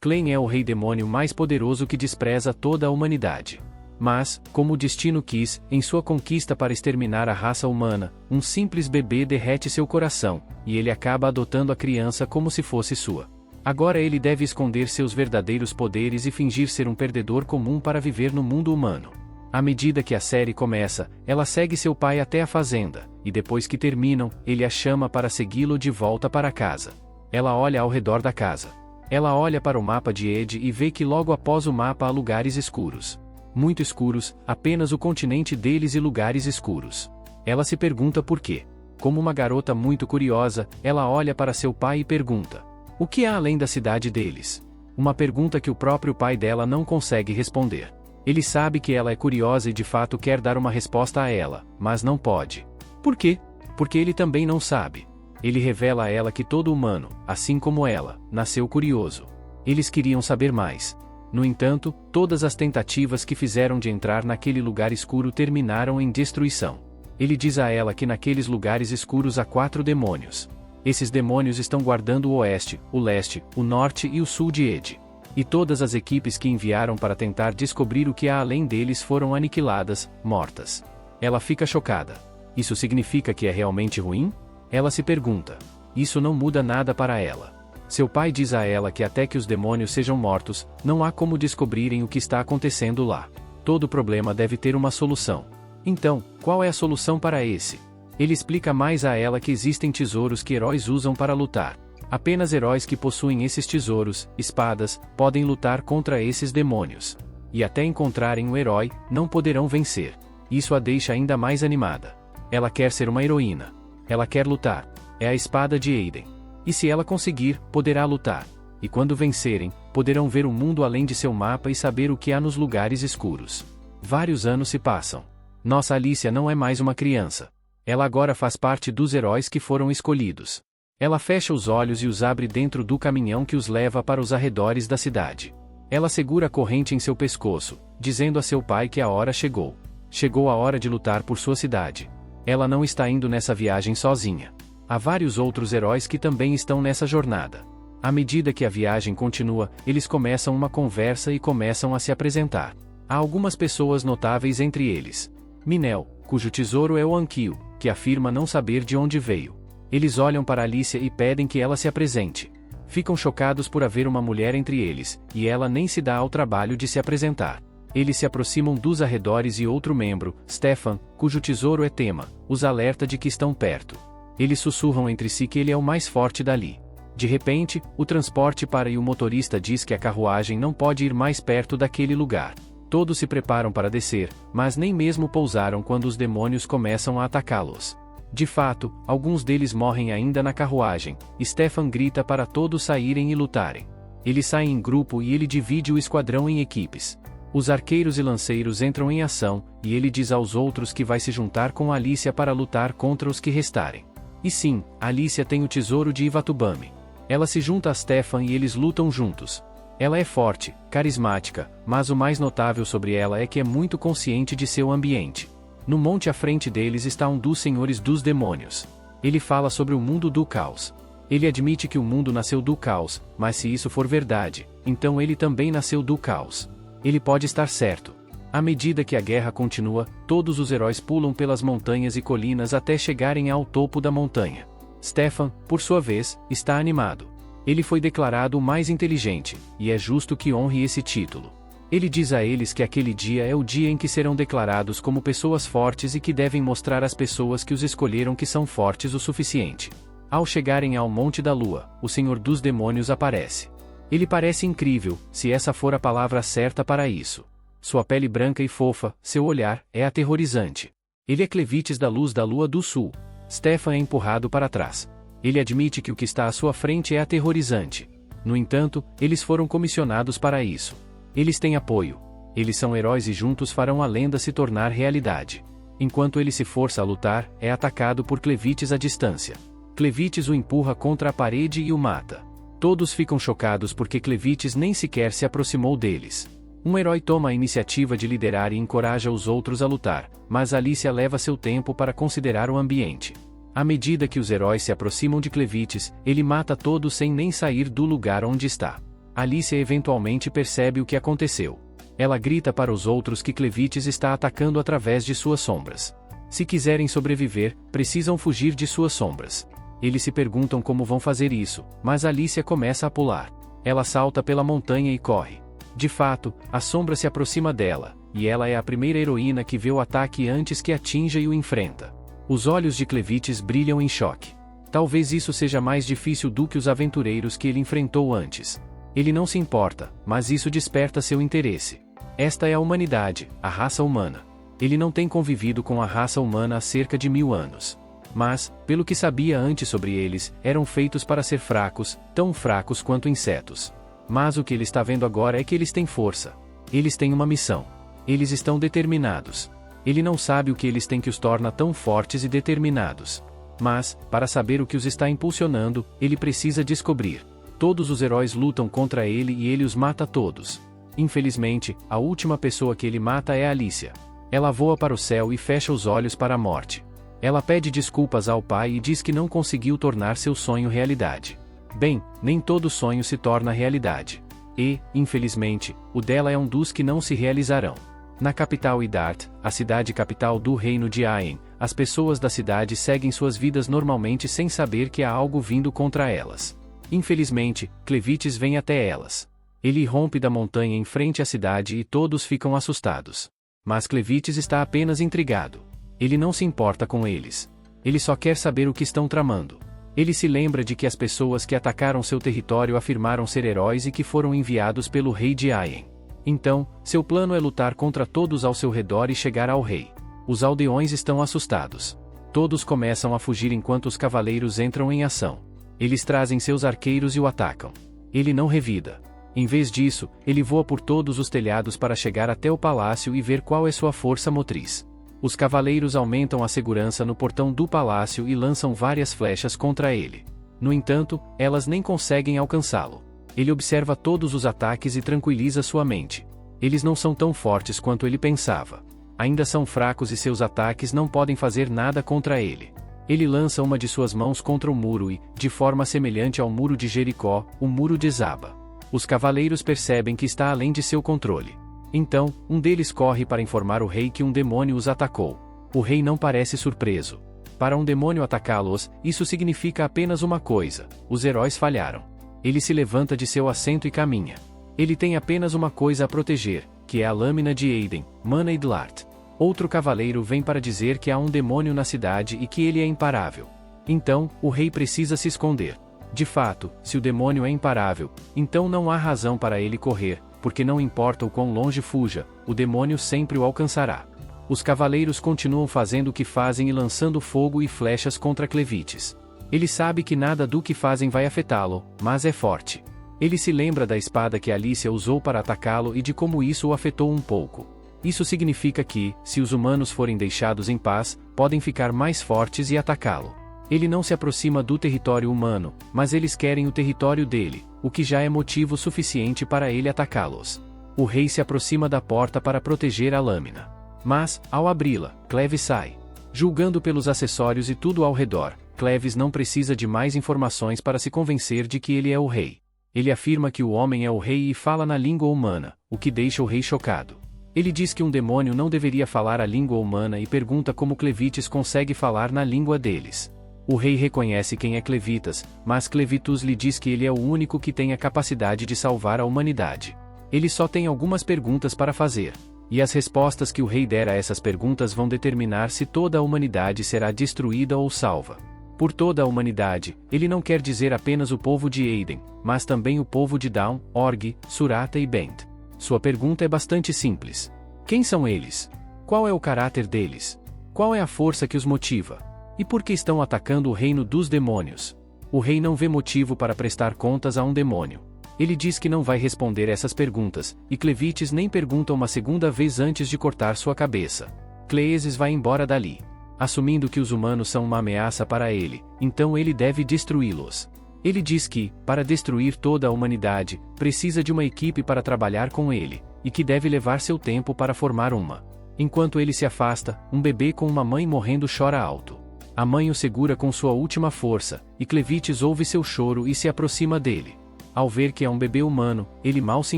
Clegane é o rei demônio mais poderoso que despreza toda a humanidade. Mas, como o destino quis, em sua conquista para exterminar a raça humana, um simples bebê derrete seu coração, e ele acaba adotando a criança como se fosse sua. Agora ele deve esconder seus verdadeiros poderes e fingir ser um perdedor comum para viver no mundo humano. À medida que a série começa, ela segue seu pai até a fazenda, e depois que terminam, ele a chama para segui-lo de volta para casa. Ela olha ao redor da casa. Ela olha para o mapa de Ed e vê que logo após o mapa há lugares escuros. Muito escuros, apenas o continente deles e lugares escuros. Ela se pergunta por quê. Como uma garota muito curiosa, ela olha para seu pai e pergunta: o que há além da cidade deles? Uma pergunta que o próprio pai dela não consegue responder. Ele sabe que ela é curiosa e de fato quer dar uma resposta a ela, mas não pode. Por quê? Porque ele também não sabe. Ele revela a ela que todo humano, assim como ela, nasceu curioso. Eles queriam saber mais. No entanto, todas as tentativas que fizeram de entrar naquele lugar escuro terminaram em destruição. Ele diz a ela que naqueles lugares escuros há 4 demônios. Esses demônios estão guardando o oeste, o leste, o norte e o sul de Ed. E todas as equipes que enviaram para tentar descobrir o que há além deles foram aniquiladas, mortas. Ela fica chocada. Isso significa que é realmente ruim? Ela se pergunta. Isso não muda nada para ela. Seu pai diz a ela que até que os demônios sejam mortos, não há como descobrirem o que está acontecendo lá. Todo problema deve ter uma solução. Então, qual é a solução para esse? Ele explica mais a ela que existem tesouros que heróis usam para lutar. Apenas heróis que possuem esses tesouros, espadas, podem lutar contra esses demônios. E até encontrarem o herói, não poderão vencer. Isso a deixa ainda mais animada. Ela quer ser uma heroína. Ela quer lutar. É a espada de Aiden. E se ela conseguir, poderá lutar. E quando vencerem, poderão ver o mundo além de seu mapa e saber o que há nos lugares escuros. Vários anos se passam. Nossa Alicia não é mais uma criança. Ela agora faz parte dos heróis que foram escolhidos. Ela fecha os olhos e os abre dentro do caminhão que os leva para os arredores da cidade. Ela segura a corrente em seu pescoço, dizendo a seu pai que a hora chegou. Chegou a hora de lutar por sua cidade. Ela não está indo nessa viagem sozinha. Há vários outros heróis que também estão nessa jornada. À medida que a viagem continua, eles começam uma conversa e começam a se apresentar. Há algumas pessoas notáveis entre eles. Minel, cujo tesouro é o Anquil, que afirma não saber de onde veio. Eles olham para Alicia e pedem que ela se apresente. Ficam chocados por haver uma mulher entre eles, e ela nem se dá ao trabalho de se apresentar. Eles se aproximam dos arredores e outro membro, Stefan, cujo tesouro é Tema, os alerta de que estão perto. Eles sussurram entre si que ele é o mais forte dali. De repente, o transporte para e o motorista diz que a carruagem não pode ir mais perto daquele lugar. Todos se preparam para descer, mas nem mesmo pousaram quando os demônios começam a atacá-los. De fato, alguns deles morrem ainda na carruagem. Stefan grita para todos saírem e lutarem. Eles saem em grupo e ele divide o esquadrão em equipes. Os arqueiros e lanceiros entram em ação, e ele diz aos outros que vai se juntar com Alicia para lutar contra os que restarem. E sim, Alicia tem o tesouro de Ivatubame. Ela se junta a Stefan e eles lutam juntos. Ela é forte, carismática, mas o mais notável sobre ela é que é muito consciente de seu ambiente. No monte à frente deles está um dos senhores dos demônios. Ele fala sobre o mundo do caos. Ele admite que o mundo nasceu do caos, mas se isso for verdade, então ele também nasceu do caos. Ele pode estar certo. À medida que a guerra continua, todos os heróis pulam pelas montanhas e colinas até chegarem ao topo da montanha. Stefan, por sua vez, está animado. Ele foi declarado o mais inteligente, e é justo que honre esse título. Ele diz a eles que aquele dia é o dia em que serão declarados como pessoas fortes e que devem mostrar às pessoas que os escolheram que são fortes o suficiente. Ao chegarem ao Monte da Lua, o Senhor dos Demônios aparece. Ele parece incrível, se essa for a palavra certa para isso. Sua pele branca e fofa, seu olhar, é aterrorizante. Ele é Clevites da luz da Lua do Sul. Stefan é empurrado para trás. Ele admite que o que está à sua frente é aterrorizante. No entanto, eles foram comissionados para isso. Eles têm apoio. Eles são heróis e juntos farão a lenda se tornar realidade. Enquanto ele se força a lutar, é atacado por Clevites à distância. Clevites o empurra contra a parede e o mata. Todos ficam chocados porque Clevites nem sequer se aproximou deles. Um herói toma a iniciativa de liderar e encoraja os outros a lutar, mas Alicia leva seu tempo para considerar o ambiente. À medida que os heróis se aproximam de Clevites, ele mata todos sem nem sair do lugar onde está. Alicia eventualmente percebe o que aconteceu. Ela grita para os outros que Clevites está atacando através de suas sombras. Se quiserem sobreviver, precisam fugir de suas sombras. Eles se perguntam como vão fazer isso, mas Alicia começa a pular. Ela salta pela montanha e corre. De fato, a sombra se aproxima dela, e ela é a primeira heroína que vê o ataque antes que atinja e o enfrenta. Os olhos de Clevites brilham em choque. Talvez isso seja mais difícil do que os aventureiros que ele enfrentou antes. Ele não se importa, mas isso desperta seu interesse. Esta é a humanidade, a raça humana. Ele não tem convivido com a raça humana há cerca de 1000 anos. Mas, pelo que sabia antes sobre eles, eram feitos para ser fracos, tão fracos quanto insetos. Mas o que ele está vendo agora é que eles têm força. Eles têm uma missão. Eles estão determinados. Ele não sabe o que eles têm que os torna tão fortes e determinados. Mas, para saber o que os está impulsionando, ele precisa descobrir. Todos os heróis lutam contra ele e ele os mata todos. Infelizmente, a última pessoa que ele mata é Alicia. Ela voa para o céu e fecha os olhos para a morte. Ela pede desculpas ao pai e diz que não conseguiu tornar seu sonho realidade. Bem, nem todo sonho se torna realidade. E, infelizmente, o dela é um dos que não se realizarão. Na capital Idart, a cidade capital do reino de Aen, as pessoas da cidade seguem suas vidas normalmente sem saber que há algo vindo contra elas. Infelizmente, Clevites vem até elas. Ele rompe da montanha em frente à cidade e todos ficam assustados. Mas Clevites está apenas intrigado. Ele não se importa com eles. Ele só quer saber o que estão tramando. Ele se lembra de que as pessoas que atacaram seu território afirmaram ser heróis e que foram enviados pelo rei de Aen. Então, seu plano é lutar contra todos ao seu redor e chegar ao rei. Os aldeões estão assustados. Todos começam a fugir enquanto os cavaleiros entram em ação. Eles trazem seus arqueiros e o atacam. Ele não revida. Em vez disso, ele voa por todos os telhados para chegar até o palácio e ver qual é sua força motriz. Os cavaleiros aumentam a segurança no portão do palácio e lançam várias flechas contra ele. No entanto, elas nem conseguem alcançá-lo. Ele observa todos os ataques e tranquiliza sua mente. Eles não são tão fortes quanto ele pensava. Ainda são fracos e seus ataques não podem fazer nada contra ele. Ele lança uma de suas mãos contra o muro e, de forma semelhante ao muro de Jericó, o muro desaba. Os cavaleiros percebem que está além de seu controle. Então, um deles corre para informar o rei que um demônio os atacou. O rei não parece surpreso. Para um demônio atacá-los, isso significa apenas uma coisa: os heróis falharam. Ele se levanta de seu assento e caminha. Ele tem apenas uma coisa a proteger, que é a lâmina de Aiden, Mana Idlart. Outro cavaleiro vem para dizer que há um demônio na cidade e que ele é imparável. Então, o rei precisa se esconder. De fato, se o demônio é imparável, então não há razão para ele correr, porque não importa o quão longe fuja, o demônio sempre o alcançará. Os cavaleiros continuam fazendo o que fazem e lançando fogo e flechas contra Clevites. Ele sabe que nada do que fazem vai afetá-lo, mas é forte. Ele se lembra da espada que Alicia usou para atacá-lo e de como isso o afetou um pouco. Isso significa que, se os humanos forem deixados em paz, podem ficar mais fortes e atacá-lo. Ele não se aproxima do território humano, mas eles querem o território dele, o que já é motivo suficiente para ele atacá-los. O rei se aproxima da porta para proteger a lâmina. Mas, ao abri-la, Cleves sai. Julgando pelos acessórios e tudo ao redor, Cleves não precisa de mais informações para se convencer de que ele é o rei. Ele afirma que o homem é o rei e fala na língua humana, o que deixa o rei chocado. Ele diz que um demônio não deveria falar a língua humana e pergunta como Clevites consegue falar na língua deles. O rei reconhece quem é Clevitas, mas Clevitus lhe diz que ele é o único que tem a capacidade de salvar a humanidade. Ele só tem algumas perguntas para fazer. E as respostas que o rei der a essas perguntas vão determinar se toda a humanidade será destruída ou salva. Por toda a humanidade, ele não quer dizer apenas o povo de Aden, mas também o povo de Dawn, Org, Surata e Bent. Sua pergunta é bastante simples. Quem são eles? Qual é o caráter deles? Qual é a força que os motiva? E por que estão atacando o reino dos demônios? O rei não vê motivo para prestar contas a um demônio. Ele diz que não vai responder essas perguntas, e Clevites nem pergunta uma segunda vez antes de cortar sua cabeça. Cleeses vai embora dali. Assumindo que os humanos são uma ameaça para ele, então ele deve destruí-los. Ele diz que, para destruir toda a humanidade, precisa de uma equipe para trabalhar com ele, e que deve levar seu tempo para formar uma. Enquanto ele se afasta, um bebê com uma mãe morrendo chora alto. A mãe o segura com sua última força, e Clevites ouve seu choro e se aproxima dele. Ao ver que é um bebê humano, ele mal se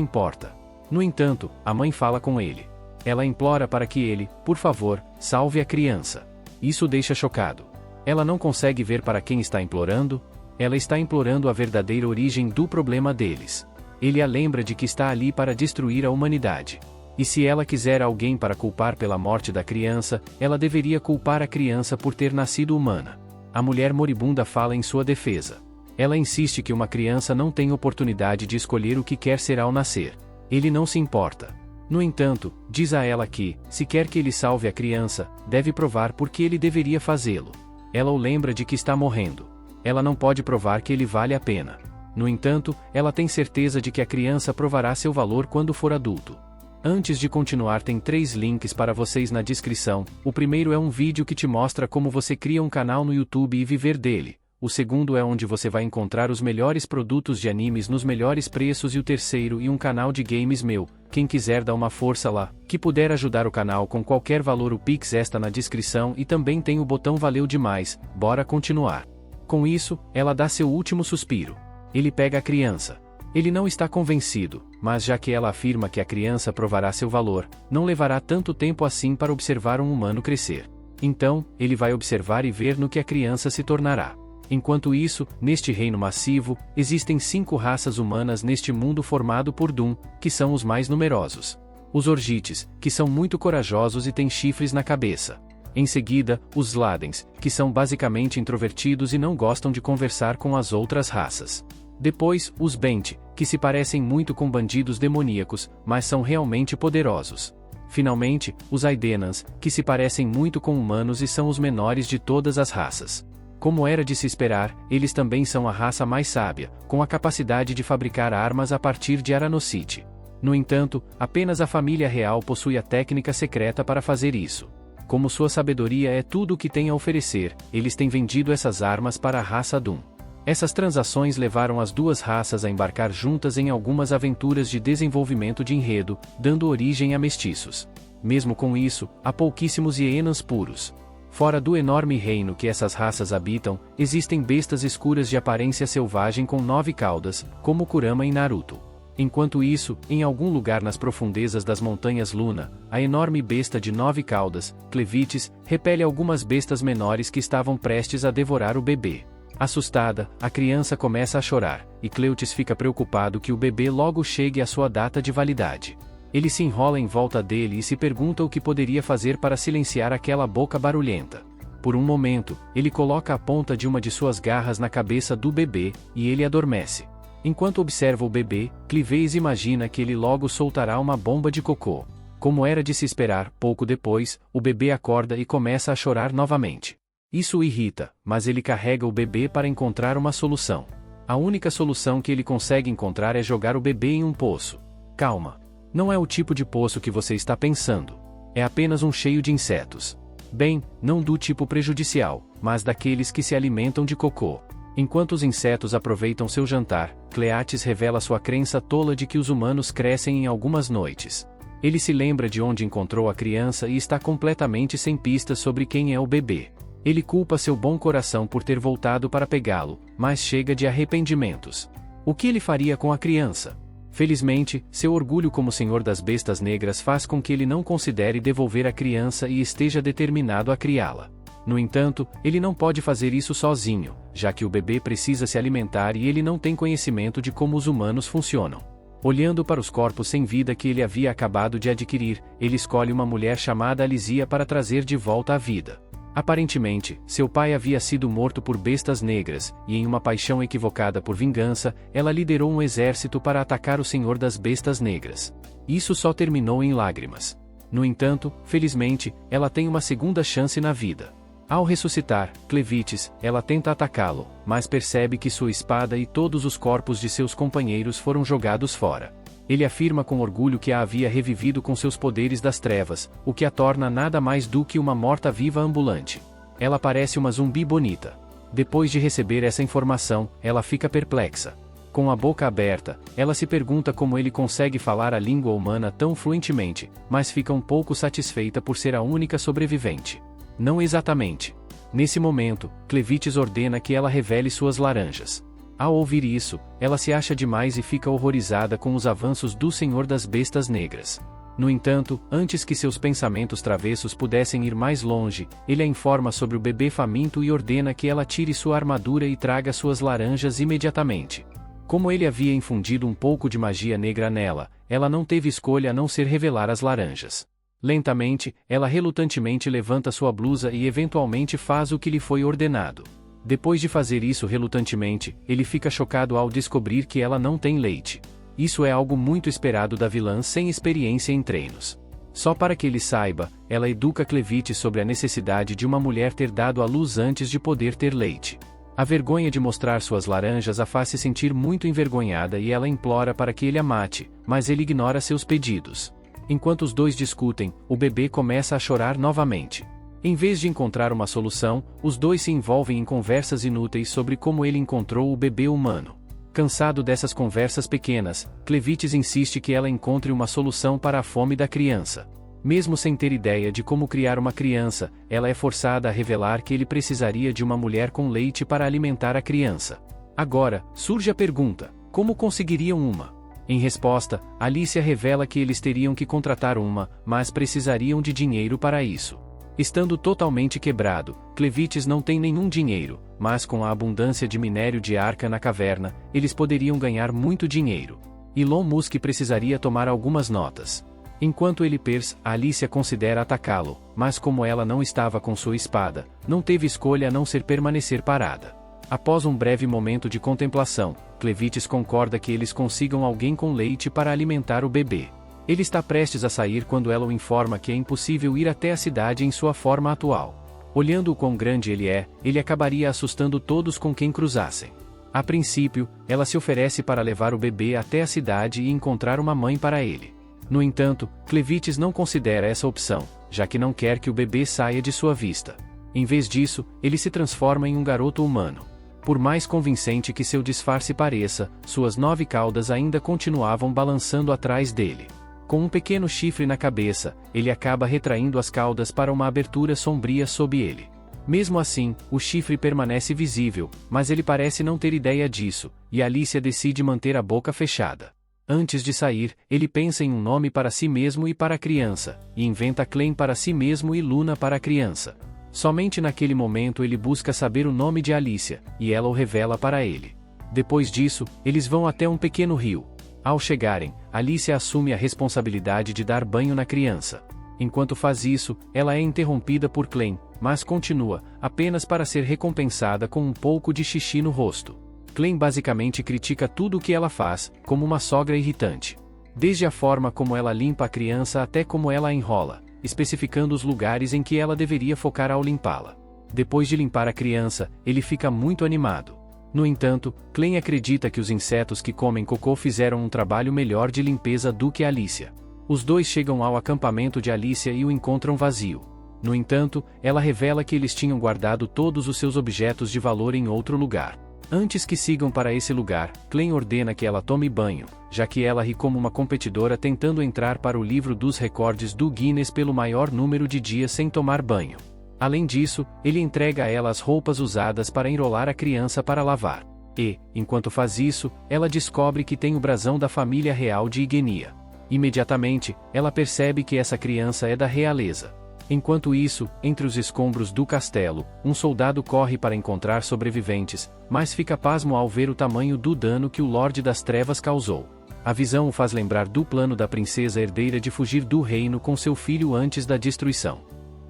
importa. No entanto, a mãe fala com ele. Ela implora para que ele, por favor, salve a criança. Isso o deixa chocado. Ela não consegue ver para quem está implorando. Ela está implorando a verdadeira origem do problema deles. Ele a lembra de que está ali para destruir a humanidade. E se ela quiser alguém para culpar pela morte da criança, ela deveria culpar a criança por ter nascido humana. A mulher moribunda fala em sua defesa. Ela insiste que uma criança não tem oportunidade de escolher o que quer ser ao nascer. Ele não se importa. No entanto, diz a ela que, se quer que ele salve a criança, deve provar por que ele deveria fazê-lo. Ela o lembra de que está morrendo. Ela não pode provar que ele vale a pena. No entanto, ela tem certeza de que a criança provará seu valor quando for adulto. Antes de continuar, tem 3 links para vocês na descrição. O primeiro é um vídeo que te mostra como você cria um canal no YouTube e viver dele. O segundo é onde você vai encontrar os melhores produtos de animes nos melhores preços, e o terceiro um canal de games meu. Quem quiser dar uma força lá, que puder ajudar o canal com qualquer valor, o Pix está na descrição e também tem o botão valeu demais. Bora continuar. Com isso, ela dá seu último suspiro. Ele pega a criança. Ele não está convencido, mas já que ela afirma que a criança provará seu valor, não levará tanto tempo assim para observar um humano crescer. Então, ele vai observar e ver no que a criança se tornará. Enquanto isso, neste reino massivo, existem 5 raças humanas neste mundo formado por Doom, que são os mais numerosos. Os Orgites, que são muito corajosos e têm chifres na cabeça. Em seguida, os Ladens, que são basicamente introvertidos e não gostam de conversar com as outras raças. Depois, os Bent, que se parecem muito com bandidos demoníacos, mas são realmente poderosos. Finalmente, os Aidenans, que se parecem muito com humanos e são os menores de todas as raças. Como era de se esperar, eles também são a raça mais sábia, com a capacidade de fabricar armas a partir de Aranocite. No entanto, apenas a família real possui a técnica secreta para fazer isso. Como sua sabedoria é tudo o que tem a oferecer, eles têm vendido essas armas para a raça Doom. Essas transações levaram as 2 raças a embarcar juntas em algumas aventuras de desenvolvimento de enredo, dando origem a mestiços. Mesmo com isso, há pouquíssimos hienas puros. Fora do enorme reino que essas raças habitam, existem bestas escuras de aparência selvagem com 9 caudas, como Kurama em Naruto. Enquanto isso, em algum lugar nas profundezas das montanhas Luna, a enorme besta de 9 caudas, Clevites, repele algumas bestas menores que estavam prestes a devorar o bebê. Assustada, a criança começa a chorar, e Cleutes fica preocupado que o bebê logo chegue à sua data de validade. Ele se enrola em volta dele e se pergunta o que poderia fazer para silenciar aquela boca barulhenta. Por um momento, ele coloca a ponta de uma de suas garras na cabeça do bebê, e ele adormece. Enquanto observa o bebê, Clives imagina que ele logo soltará uma bomba de cocô. Como era de se esperar, pouco depois, o bebê acorda e começa a chorar novamente. Isso o irrita, mas ele carrega o bebê para encontrar uma solução. A única solução que ele consegue encontrar é jogar o bebê em um poço. Calma. Não é o tipo de poço que você está pensando. É apenas um cheio de insetos. Bem, não do tipo prejudicial, mas daqueles que se alimentam de cocô. Enquanto os insetos aproveitam seu jantar, Cleates revela sua crença tola de que os humanos crescem em algumas noites. Ele se lembra de onde encontrou a criança e está completamente sem pistas sobre quem é o bebê. Ele culpa seu bom coração por ter voltado para pegá-lo, mas chega de arrependimentos. O que ele faria com a criança? Felizmente, seu orgulho como senhor das bestas negras faz com que ele não considere devolver a criança e esteja determinado a criá-la. No entanto, ele não pode fazer isso sozinho, já que o bebê precisa se alimentar e ele não tem conhecimento de como os humanos funcionam. Olhando para os corpos sem vida que ele havia acabado de adquirir, ele escolhe uma mulher chamada Alisia para trazer de volta à vida. Aparentemente, seu pai havia sido morto por bestas negras, e em uma paixão equivocada por vingança, ela liderou um exército para atacar o Senhor das Bestas Negras. Isso só terminou em lágrimas. No entanto, felizmente, ela tem uma segunda chance na vida. Ao ressuscitar, Clevites, ela tenta atacá-lo, mas percebe que sua espada e todos os corpos de seus companheiros foram jogados fora. Ele afirma com orgulho que a havia revivido com seus poderes das trevas, o que a torna nada mais do que uma morta-viva ambulante. Ela parece uma zumbi bonita. Depois de receber essa informação, ela fica perplexa. Com a boca aberta, ela se pergunta como ele consegue falar a língua humana tão fluentemente, mas fica um pouco satisfeita por ser a única sobrevivente. Não exatamente. Nesse momento, Clevites ordena que ela revele suas laranjas. Ao ouvir isso, ela se acha demais e fica horrorizada com os avanços do Senhor das Bestas Negras. No entanto, antes que seus pensamentos travessos pudessem ir mais longe, ele a informa sobre o bebê faminto e ordena que ela tire sua armadura e traga suas laranjas imediatamente. Como ele havia infundido um pouco de magia negra nela, ela não teve escolha a não ser revelar as laranjas. Lentamente, ela relutantemente levanta sua blusa e eventualmente faz o que lhe foi ordenado. Depois de fazer isso relutantemente, ele fica chocado ao descobrir que ela não tem leite. Isso é algo muito esperado da vilã sem experiência em treinos. Só para que ele saiba, ela educa Clevitte sobre a necessidade de uma mulher ter dado à luz antes de poder ter leite. A vergonha de mostrar suas laranjas a faz se sentir muito envergonhada e ela implora para que ele a mate, mas ele ignora seus pedidos. Enquanto os dois discutem, o bebê começa a chorar novamente. Em vez de encontrar uma solução, os dois se envolvem em conversas inúteis sobre como ele encontrou o bebê humano. Cansado dessas conversas pequenas, Clevitte insiste que ela encontre uma solução para a fome da criança. Mesmo sem ter ideia de como criar uma criança, ela é forçada a revelar que ele precisaria de uma mulher com leite para alimentar a criança. Agora, surge a pergunta: como conseguiriam uma? Em resposta, Alicia revela que eles teriam que contratar uma, mas precisariam de dinheiro para isso. Estando totalmente quebrado, Clevitte não tem nenhum dinheiro, mas com a abundância de minério de arca na caverna, eles poderiam ganhar muito dinheiro. Elon Musk precisaria tomar algumas notas. Enquanto ele pensa, Alicia considera atacá-lo, mas como ela não estava com sua espada, não teve escolha a não ser permanecer parada. Após um breve momento de contemplação, Clevitte concorda que eles consigam alguém com leite para alimentar o bebê. Ele está prestes a sair quando ela o informa que é impossível ir até a cidade em sua forma atual. Olhando o quão grande ele acabaria assustando todos com quem cruzassem. A princípio, ela se oferece para levar o bebê até a cidade e encontrar uma mãe para ele. No entanto, Clevitte não considera essa opção, já que não quer que o bebê saia de sua vista. Em vez disso, ele se transforma em um garoto humano. Por mais convincente que seu disfarce pareça, suas 9 caudas ainda continuavam balançando atrás dele. Com um pequeno chifre na cabeça, ele acaba retraindo as caudas para uma abertura sombria sob ele. Mesmo assim, o chifre permanece visível, mas ele parece não ter ideia disso, e Alicia decide manter a boca fechada. Antes de sair, ele pensa em um nome para si mesmo e para a criança, e inventa Clem para si mesmo e Luna para a criança. Somente naquele momento ele busca saber o nome de Alicia, e ela o revela para ele. Depois disso, eles vão até um pequeno rio. Ao chegarem, Alicia assume a responsabilidade de dar banho na criança. Enquanto faz isso, ela é interrompida por Clem, mas continua, apenas para ser recompensada com um pouco de xixi no rosto. Clem basicamente critica tudo o que ela faz, como uma sogra irritante. Desde a forma como ela limpa a criança até como ela a enrola, especificando os lugares em que ela deveria focar ao limpá-la. Depois de limpar a criança, ele fica muito animado. No entanto, Clem acredita que os insetos que comem cocô fizeram um trabalho melhor de limpeza do que Alicia. Os dois chegam ao acampamento de Alicia e o encontram vazio. No entanto, ela revela que eles tinham guardado todos os seus objetos de valor em outro lugar. Antes que sigam para esse lugar, Clem ordena que ela tome banho, já que ela ri como uma competidora tentando entrar para o livro dos recordes do Guinness pelo maior número de dias sem tomar banho. Além disso, ele entrega a ela as roupas usadas para enrolar a criança para lavar. E, enquanto faz isso, ela descobre que tem o brasão da família real de Igenia. Imediatamente, ela percebe que essa criança é da realeza. Enquanto isso, entre os escombros do castelo, um soldado corre para encontrar sobreviventes, mas fica pasmo ao ver o tamanho do dano que o Lorde das Trevas causou. A visão o faz lembrar do plano da princesa herdeira de fugir do reino com seu filho antes da destruição.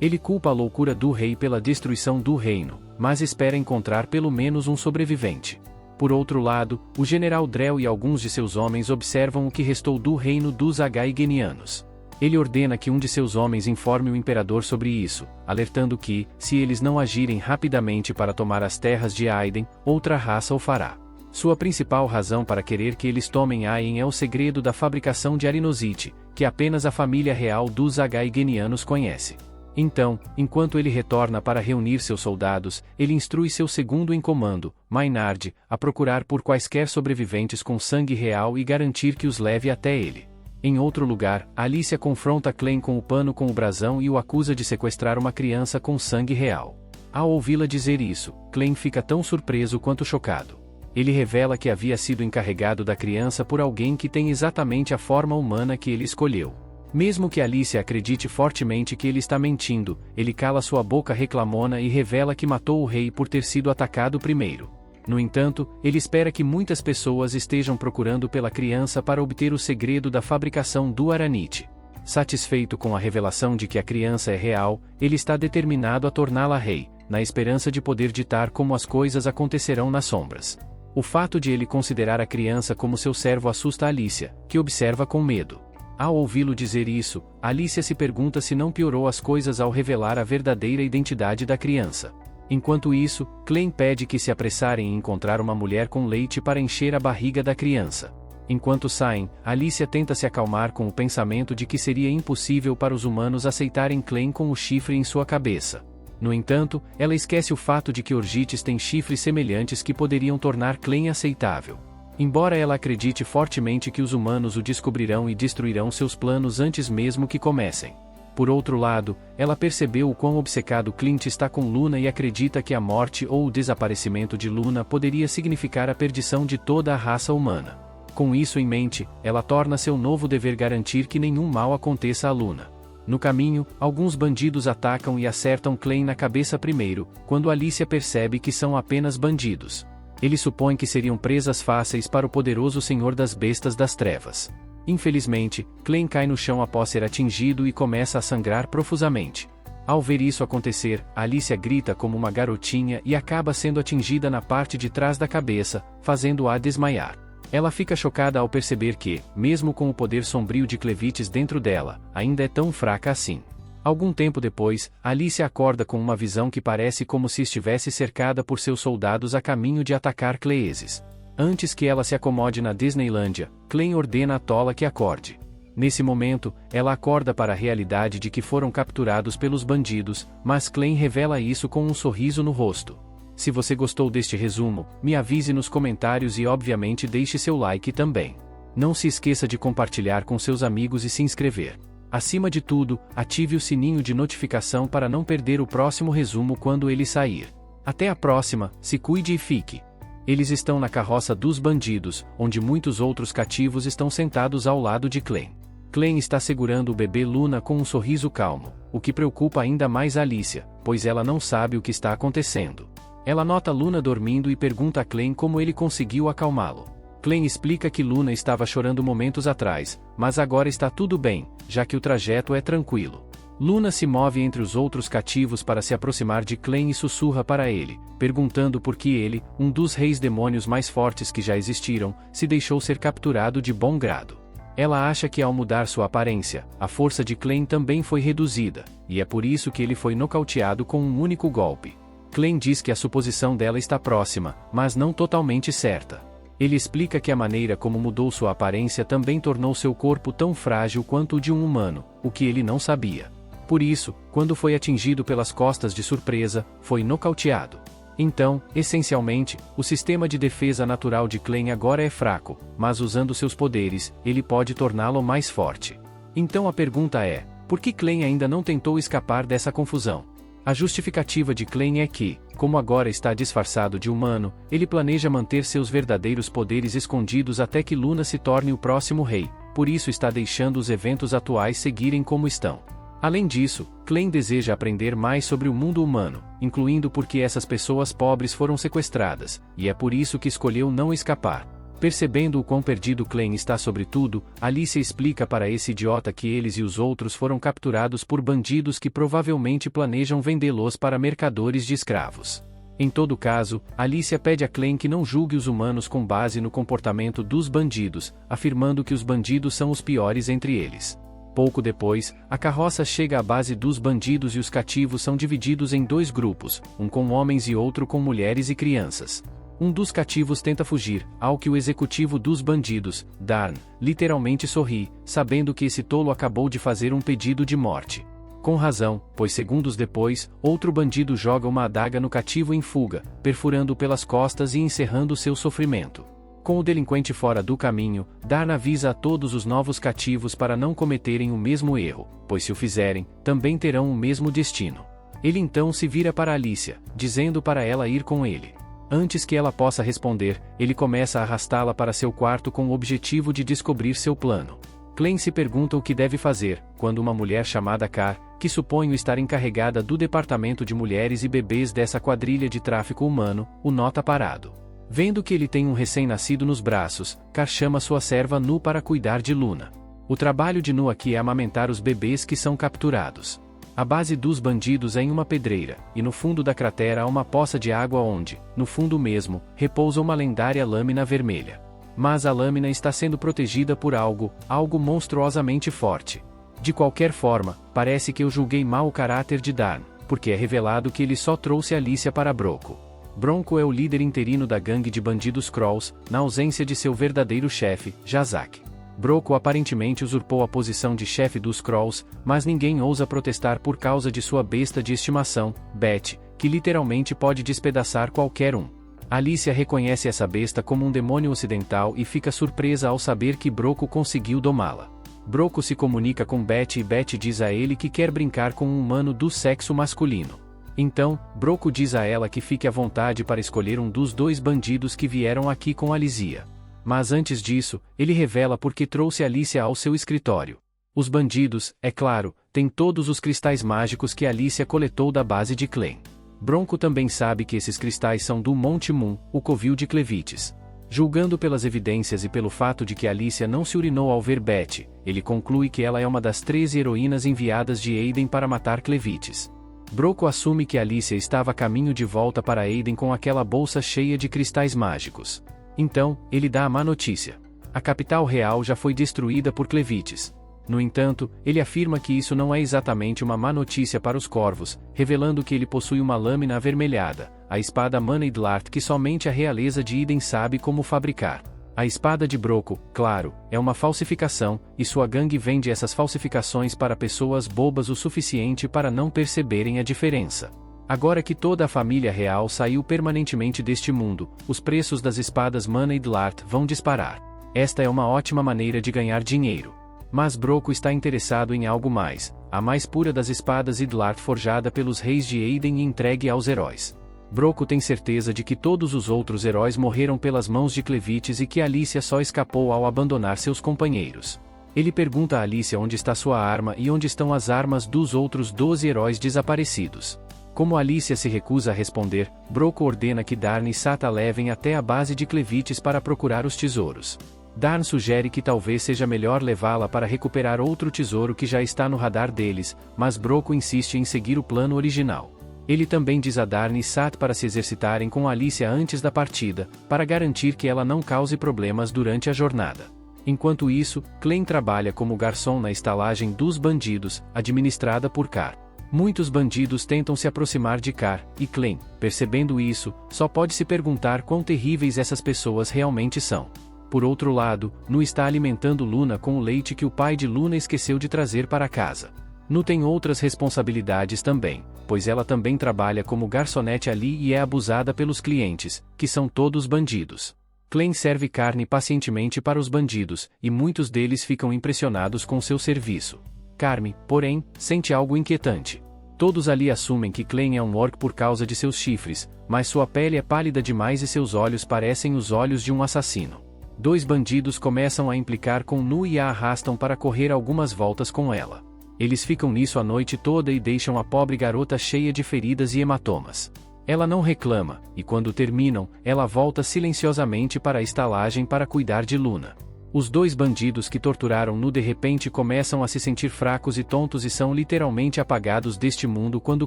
Ele culpa a loucura do rei pela destruição do reino, mas espera encontrar pelo menos um sobrevivente. Por outro lado, o general Drell e alguns de seus homens observam o que restou do reino dos Agaigenianos. Ele ordena que um de seus homens informe o imperador sobre isso, alertando que, se eles não agirem rapidamente para tomar as terras de Aiden, outra raça o fará. Sua principal razão para querer que eles tomem Aiden é o segredo da fabricação de arenosite, que apenas a família real dos Agaigenianos conhece. Então, enquanto ele retorna para reunir seus soldados, ele instrui seu segundo em comando, Maynard, a procurar por quaisquer sobreviventes com sangue real e garantir que os leve até ele. Em outro lugar, Alicia confronta Clem com o pano com o brasão e o acusa de sequestrar uma criança com sangue real. Ao ouvi-la dizer isso, Clem fica tão surpreso quanto chocado. Ele revela que havia sido encarregado da criança por alguém que tem exatamente a forma humana que ele escolheu. Mesmo que Alicia acredite fortemente que ele está mentindo, ele cala sua boca reclamona e revela que matou o rei por ter sido atacado primeiro. No entanto, ele espera que muitas pessoas estejam procurando pela criança para obter o segredo da fabricação do aranite. Satisfeito com a revelação de que a criança é real, ele está determinado a torná-la rei, na esperança de poder ditar como as coisas acontecerão nas sombras. O fato de ele considerar a criança como seu servo assusta Alicia, que observa com medo. Ao ouvi-lo dizer isso, Alicia se pergunta se não piorou as coisas ao revelar a verdadeira identidade da criança. Enquanto isso, Clem pede que se apressarem em encontrar uma mulher com leite para encher a barriga da criança. Enquanto saem, Alicia tenta se acalmar com o pensamento de que seria impossível para os humanos aceitarem Clem com o chifre em sua cabeça. No entanto, ela esquece o fato de que Orgites tem chifres semelhantes que poderiam tornar Clem aceitável. Embora ela acredite fortemente que os humanos o descobrirão e destruirão seus planos antes mesmo que comecem. Por outro lado, ela percebeu o quão obcecado Clint está com Luna e acredita que a morte ou o desaparecimento de Luna poderia significar a perdição de toda a raça humana. Com isso em mente, ela torna seu novo dever garantir que nenhum mal aconteça a Luna. No caminho, alguns bandidos atacam e acertam Clem na cabeça primeiro, quando Alicia percebe que são apenas bandidos. Ele supõe que seriam presas fáceis para o poderoso Senhor das Bestas das Trevas. Infelizmente, Clem cai no chão após ser atingido e começa a sangrar profusamente. Ao ver isso acontecer, Alicia grita como uma garotinha e acaba sendo atingida na parte de trás da cabeça, fazendo-a desmaiar. Ela fica chocada ao perceber que, mesmo com o poder sombrio de Clevites dentro dela, ainda é tão fraca assim. Algum tempo depois, Alicia acorda com uma visão que parece como se estivesse cercada por seus soldados a caminho de atacar Cleeses. Antes que ela se acomode na Disneylândia, Clem ordena a Tola que acorde. Nesse momento, ela acorda para a realidade de que foram capturados pelos bandidos, mas Clem revela isso com um sorriso no rosto. Se você gostou deste resumo, me avise nos comentários e obviamente deixe seu like também. Não se esqueça de compartilhar com seus amigos e se inscrever. Acima de tudo, ative o sininho de notificação para não perder o próximo resumo quando ele sair. Até a próxima, se cuide e fique. Eles estão na carroça dos bandidos, onde muitos outros cativos estão sentados ao lado de Clem. Clem está segurando o bebê Luna com um sorriso calmo, o que preocupa ainda mais Alicia, pois ela não sabe o que está acontecendo. Ela nota Luna dormindo e pergunta a Clem como ele conseguiu acalmá-lo. Clem explica que Luna estava chorando momentos atrás, mas agora está tudo bem, já que o trajeto é tranquilo. Luna se move entre os outros cativos para se aproximar de Clem e sussurra para ele, perguntando por que ele, um dos reis demônios mais fortes que já existiram, se deixou ser capturado de bom grado. Ela acha que ao mudar sua aparência, a força de Clem também foi reduzida, e é por isso que ele foi nocauteado com um único golpe. Clem diz que a suposição dela está próxima, mas não totalmente certa. Ele explica que a maneira como mudou sua aparência também tornou seu corpo tão frágil quanto o de um humano, o que ele não sabia. Por isso, quando foi atingido pelas costas de surpresa, foi nocauteado. Então, essencialmente, o sistema de defesa natural de Clem agora é fraco, mas usando seus poderes, ele pode torná-lo mais forte. Então a pergunta é, por que Clem ainda não tentou escapar dessa confusão? A justificativa de Clem é que, como agora está disfarçado de humano, ele planeja manter seus verdadeiros poderes escondidos até que Luna se torne o próximo rei, por isso está deixando os eventos atuais seguirem como estão. Além disso, Clem deseja aprender mais sobre o mundo humano, incluindo por que essas pessoas pobres foram sequestradas, e é por isso que escolheu não escapar. Percebendo o quão perdido Clem está sobre tudo, Alicia explica para esse idiota que eles e os outros foram capturados por bandidos que provavelmente planejam vendê-los para mercadores de escravos. Em todo caso, Alicia pede a Clem que não julgue os humanos com base no comportamento dos bandidos, afirmando que os bandidos são os piores entre eles. Pouco depois, a carroça chega à base dos bandidos e os cativos são divididos em dois grupos, um com homens e outro com mulheres e crianças. Um dos cativos tenta fugir, ao que o executivo dos bandidos, Darn, literalmente sorri, sabendo que esse tolo acabou de fazer um pedido de morte. Com razão, pois segundos depois, outro bandido joga uma adaga no cativo em fuga, perfurando pelas costas e encerrando seu sofrimento. Com o delinquente fora do caminho, Darn avisa a todos os novos cativos para não cometerem o mesmo erro, pois se o fizerem, também terão o mesmo destino. Ele então se vira para Alicia, dizendo para ela ir com ele. Antes que ela possa responder, ele começa a arrastá-la para seu quarto com o objetivo de descobrir seu plano. Clem se pergunta o que deve fazer, quando uma mulher chamada Car, que suponho estar encarregada do departamento de mulheres e bebês dessa quadrilha de tráfico humano, o nota parado. Vendo que ele tem um recém-nascido nos braços, Car chama sua serva Nu para cuidar de Luna. O trabalho de Nu aqui é amamentar os bebês que são capturados. A base dos bandidos é em uma pedreira, e no fundo da cratera há uma poça de água onde, no fundo mesmo, repousa uma lendária lâmina vermelha. Mas a lâmina está sendo protegida por algo monstruosamente forte. De qualquer forma, parece que eu julguei mal o caráter de Darn, porque é revelado que ele só trouxe Alicia para Bronco. Bronco é o líder interino da gangue de bandidos Krolls, na ausência de seu verdadeiro chefe, Jazak. Bronco aparentemente usurpou a posição de chefe dos Krolls, mas ninguém ousa protestar por causa de sua besta de estimação, Beth, que literalmente pode despedaçar qualquer um. Alicia reconhece essa besta como um demônio ocidental e fica surpresa ao saber que Bronco conseguiu domá-la. Bronco se comunica com Beth e Beth diz a ele que quer brincar com um humano do sexo masculino. Então, Bronco diz a ela que fique à vontade para escolher um dos dois bandidos que vieram aqui com Alicia. Mas antes disso, ele revela por que trouxe Alicia ao seu escritório. Os bandidos, é claro, têm todos os cristais mágicos que Alicia coletou da base de Clem. Bronco também sabe que esses cristais são do Monte Moon, o covil de Clevites. Julgando pelas evidências e pelo fato de que Alicia não se urinou ao ver Beth, ele conclui que ela é uma das 13 heroínas enviadas de Aiden para matar Clevites. Bronco assume que Alicia estava a caminho de volta para Aiden com aquela bolsa cheia de cristais mágicos. Então, ele dá a má notícia. A capital real já foi destruída por Clevites. No entanto, ele afirma que isso não é exatamente uma má notícia para os corvos, revelando que ele possui uma lâmina avermelhada, a espada Mana-Idlart que somente a realeza de Iden sabe como fabricar. A espada de Bronco, claro, é uma falsificação, e sua gangue vende essas falsificações para pessoas bobas o suficiente para não perceberem a diferença. Agora que toda a família real saiu permanentemente deste mundo, os preços das espadas Mana-Idlart vão disparar. Esta é uma ótima maneira de ganhar dinheiro. Mas Bronco está interessado em algo mais, a mais pura das espadas Idlart forjada pelos reis de Aiden e entregue aos heróis. Bronco tem certeza de que todos os outros heróis morreram pelas mãos de Clevites e que Alicia só escapou ao abandonar seus companheiros. Ele pergunta a Alicia onde está sua arma e onde estão as armas dos outros 12 heróis desaparecidos. Como Alicia se recusa a responder, Bronco ordena que Darn e Sata levem até a base de Clevites para procurar os tesouros. Darn sugere que talvez seja melhor levá-la para recuperar outro tesouro que já está no radar deles, mas Bronco insiste em seguir o plano original. Ele também diz a Darn e Sat para se exercitarem com Alicia antes da partida, para garantir que ela não cause problemas durante a jornada. Enquanto isso, Clem trabalha como garçom na estalagem dos bandidos, administrada por Car. Muitos bandidos tentam se aproximar de Car, e Clem, percebendo isso, só pode se perguntar quão terríveis essas pessoas realmente são. Por outro lado, Nu está alimentando Luna com o leite que o pai de Luna esqueceu de trazer para casa. Nu tem outras responsabilidades também, pois ela também trabalha como garçonete ali e é abusada pelos clientes, que são todos bandidos. Clem serve carne pacientemente para os bandidos, e muitos deles ficam impressionados com seu serviço. Carme, porém, sente algo inquietante. Todos ali assumem que Clem é um orc por causa de seus chifres, mas sua pele é pálida demais e seus olhos parecem os olhos de um assassino. Dois bandidos começam a implicar com Nu e a arrastam para correr algumas voltas com ela. Eles ficam nisso a noite toda e deixam a pobre garota cheia de feridas e hematomas. Ela não reclama, e quando terminam, ela volta silenciosamente para a estalagem para cuidar de Luna. Os dois bandidos que torturaram Nu de repente começam a se sentir fracos e tontos e são literalmente apagados deste mundo quando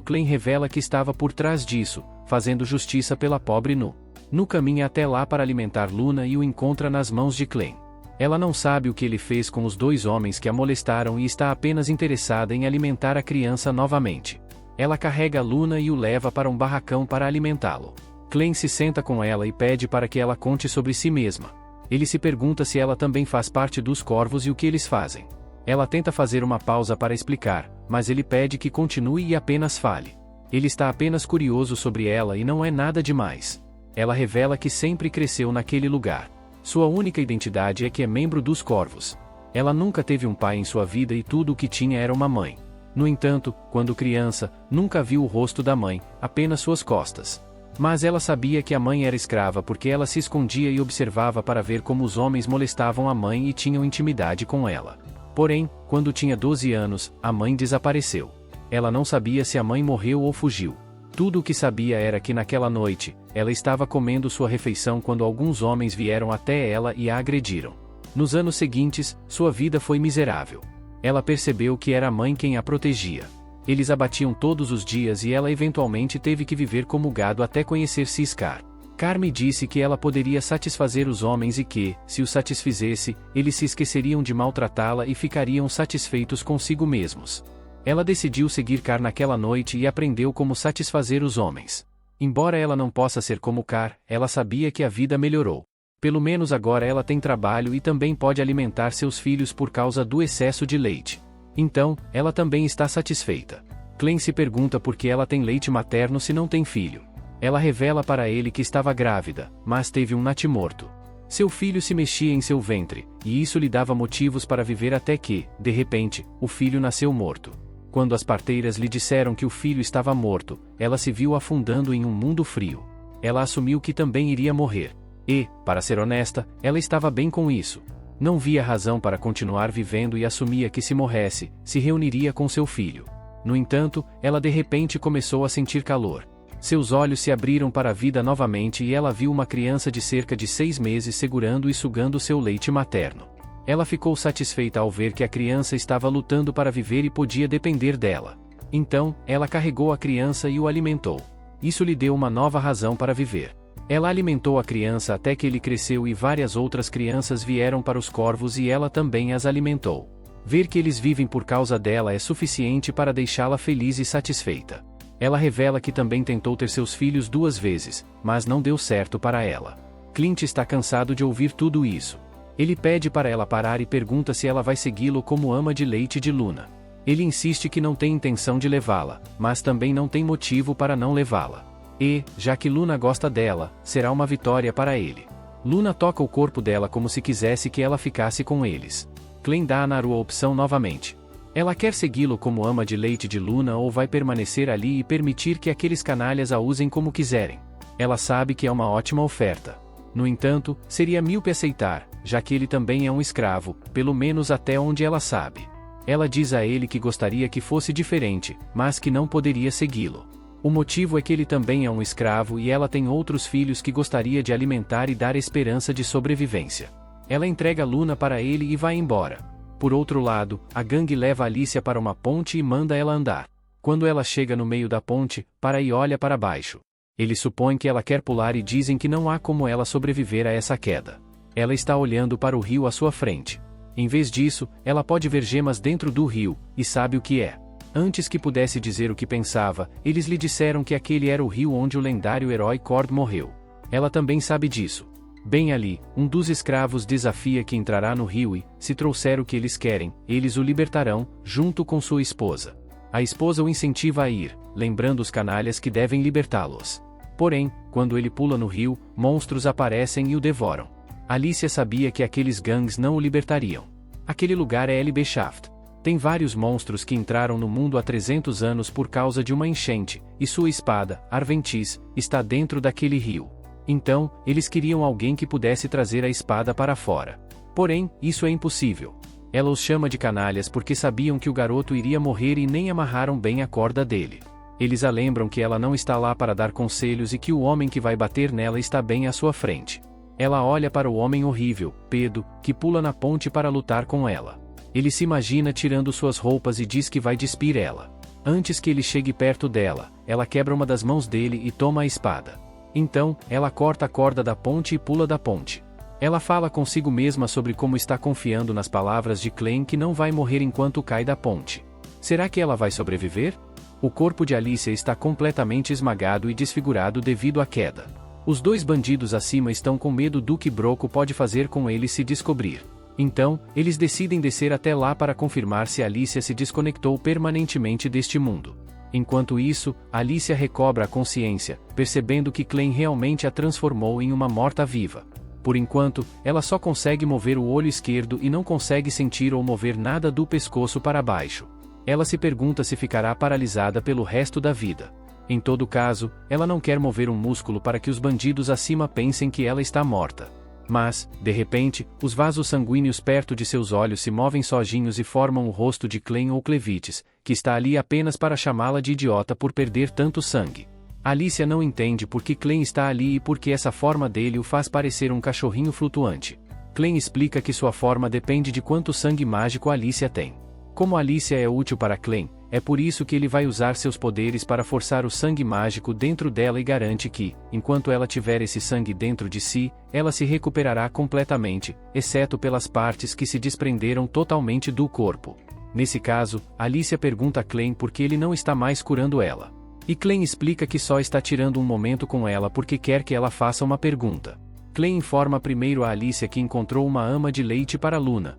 Clem revela que estava por trás disso, fazendo justiça pela pobre Nu. Nu caminha até lá para alimentar Luna e o encontra nas mãos de Clem. Ela não sabe o que ele fez com os dois homens que a molestaram e está apenas interessada em alimentar a criança novamente. Ela carrega Luna e o leva para um barracão para alimentá-lo. Clem se senta com ela e pede para que ela conte sobre si mesma. Ele se pergunta se ela também faz parte dos corvos e o que eles fazem. Ela tenta fazer uma pausa para explicar, mas ele pede que continue e apenas fale. Ele está apenas curioso sobre ela e não é nada demais. Ela revela que sempre cresceu naquele lugar. Sua única identidade é que é membro dos corvos. Ela nunca teve um pai em sua vida e tudo o que tinha era uma mãe. No entanto, quando criança, nunca viu o rosto da mãe, apenas suas costas. Mas ela sabia que a mãe era escrava porque ela se escondia e observava para ver como os homens molestavam a mãe e tinham intimidade com ela. Porém, quando tinha 12 anos, a mãe desapareceu. Ela não sabia se a mãe morreu ou fugiu. Tudo o que sabia era que naquela noite, ela estava comendo sua refeição quando alguns homens vieram até ela e a agrediram. Nos anos seguintes, sua vida foi miserável. Ela percebeu que era a mãe quem a protegia. Eles a batiam todos os dias e ela eventualmente teve que viver como gado até conhecer Ciscar. Carme disse que ela poderia satisfazer os homens e que, se os satisfizesse, eles se esqueceriam de maltratá-la e ficariam satisfeitos consigo mesmos. Ela decidiu seguir Car naquela noite e aprendeu como satisfazer os homens. Embora ela não possa ser como Car, ela sabia que a vida melhorou. Pelo menos agora ela tem trabalho e também pode alimentar seus filhos por causa do excesso de leite. Então, ela também está satisfeita. Clem se pergunta por que ela tem leite materno se não tem filho. Ela revela para ele que estava grávida, mas teve um natimorto. Seu filho se mexia em seu ventre, e isso lhe dava motivos para viver até que, de repente, o filho nasceu morto. Quando as parteiras lhe disseram que o filho estava morto, ela se viu afundando em um mundo frio. Ela assumiu que também iria morrer. E, para ser honesta, ela estava bem com isso. Não via razão para continuar vivendo e assumia que se morresse, se reuniria com seu filho. No entanto, ela de repente começou a sentir calor. Seus olhos se abriram para a vida novamente e ela viu uma criança de cerca de 6 meses segurando e sugando seu leite materno. Ela ficou satisfeita ao ver que a criança estava lutando para viver e podia depender dela. Então, ela carregou a criança e o alimentou. Isso lhe deu uma nova razão para viver. Ela alimentou a criança até que ele cresceu e várias outras crianças vieram para os corvos e ela também as alimentou. Ver que eles vivem por causa dela é suficiente para deixá-la feliz e satisfeita. Ela revela que também tentou ter seus filhos 2 vezes, mas não deu certo para ela. Clint está cansado de ouvir tudo isso. Ele pede para ela parar e pergunta se ela vai segui-lo como ama de leite de Luna. Ele insiste que não tem intenção de levá-la, mas também não tem motivo para não levá-la. E, já que Luna gosta dela, será uma vitória para ele. Luna toca o corpo dela como se quisesse que ela ficasse com eles. Clem dá a Naru a opção novamente. Ela quer segui-lo como ama de leite de Luna ou vai permanecer ali e permitir que aqueles canalhas a usem como quiserem. Ela sabe que é uma ótima oferta. No entanto, seria míope aceitar, já que ele também é um escravo, pelo menos até onde ela sabe. Ela diz a ele que gostaria que fosse diferente, mas que não poderia segui-lo. O motivo é que ele também é um escravo e ela tem outros filhos que gostaria de alimentar e dar esperança de sobrevivência. Ela entrega Luna para ele e vai embora. Por outro lado, a gangue leva Alicia para uma ponte e manda ela andar. Quando ela chega no meio da ponte, para e olha para baixo. Eles supõem que ela quer pular e dizem que não há como ela sobreviver a essa queda. Ela está olhando para o rio à sua frente. Em vez disso, ela pode ver gemas dentro do rio, e sabe o que é. Antes que pudesse dizer o que pensava, eles lhe disseram que aquele era o rio onde o lendário herói Cord morreu. Ela também sabe disso. Bem ali, um dos escravos desafia que entrará no rio e, se trouxer o que eles querem, eles o libertarão, junto com sua esposa. A esposa o incentiva a ir, lembrando os canalhas que devem libertá-los. Porém, quando ele pula no rio, monstros aparecem e o devoram. Alicia sabia que aqueles gangues não o libertariam. Aquele lugar é Elbeshaft. Tem vários monstros que entraram no mundo há 300 anos por causa de uma enchente, e sua espada, Arventis, está dentro daquele rio. Então, eles queriam alguém que pudesse trazer a espada para fora. Porém, isso é impossível. Ela os chama de canalhas porque sabiam que o garoto iria morrer e nem amarraram bem a corda dele. Eles a lembram que ela não está lá para dar conselhos e que o homem que vai bater nela está bem à sua frente. Ela olha para o homem horrível, Pedro, que pula na ponte para lutar com ela. Ele se imagina tirando suas roupas e diz que vai despir ela. Antes que ele chegue perto dela, ela quebra uma das mãos dele e toma a espada. Então, ela corta a corda da ponte e pula da ponte. Ela fala consigo mesma sobre como está confiando nas palavras de Clem que não vai morrer enquanto cai da ponte. Será que ela vai sobreviver? O corpo de Alicia está completamente esmagado e desfigurado devido à queda. Os 2 bandidos acima estão com medo do que Broco pode fazer com ele se descobrir. Então, eles decidem descer até lá para confirmar se Alicia se desconectou permanentemente deste mundo. Enquanto isso, Alicia recobra a consciência, percebendo que Clem realmente a transformou em uma morta-viva. Por enquanto, ela só consegue mover o olho esquerdo e não consegue sentir ou mover nada do pescoço para baixo. Ela se pergunta se ficará paralisada pelo resto da vida. Em todo caso, ela não quer mover um músculo para que os bandidos acima pensem que ela está morta. Mas, de repente, os vasos sanguíneos perto de seus olhos se movem sozinhos e formam o rosto de Clem ou Clevites, que está ali apenas para chamá-la de idiota por perder tanto sangue. Alicia não entende por que Clem está ali e por que essa forma dele o faz parecer um cachorrinho flutuante. Clem explica que sua forma depende de quanto sangue mágico Alicia tem. Como Alicia é útil para Clem, é por isso que ele vai usar seus poderes para forçar o sangue mágico dentro dela e garante que, enquanto ela tiver esse sangue dentro de si, ela se recuperará completamente, exceto pelas partes que se desprenderam totalmente do corpo. Nesse caso, Alicia pergunta a Clem por que ele não está mais curando ela. E Clem explica que só está tirando um momento com ela porque quer que ela faça uma pergunta. Clem informa primeiro a Alicia que encontrou uma ama de leite para Luna,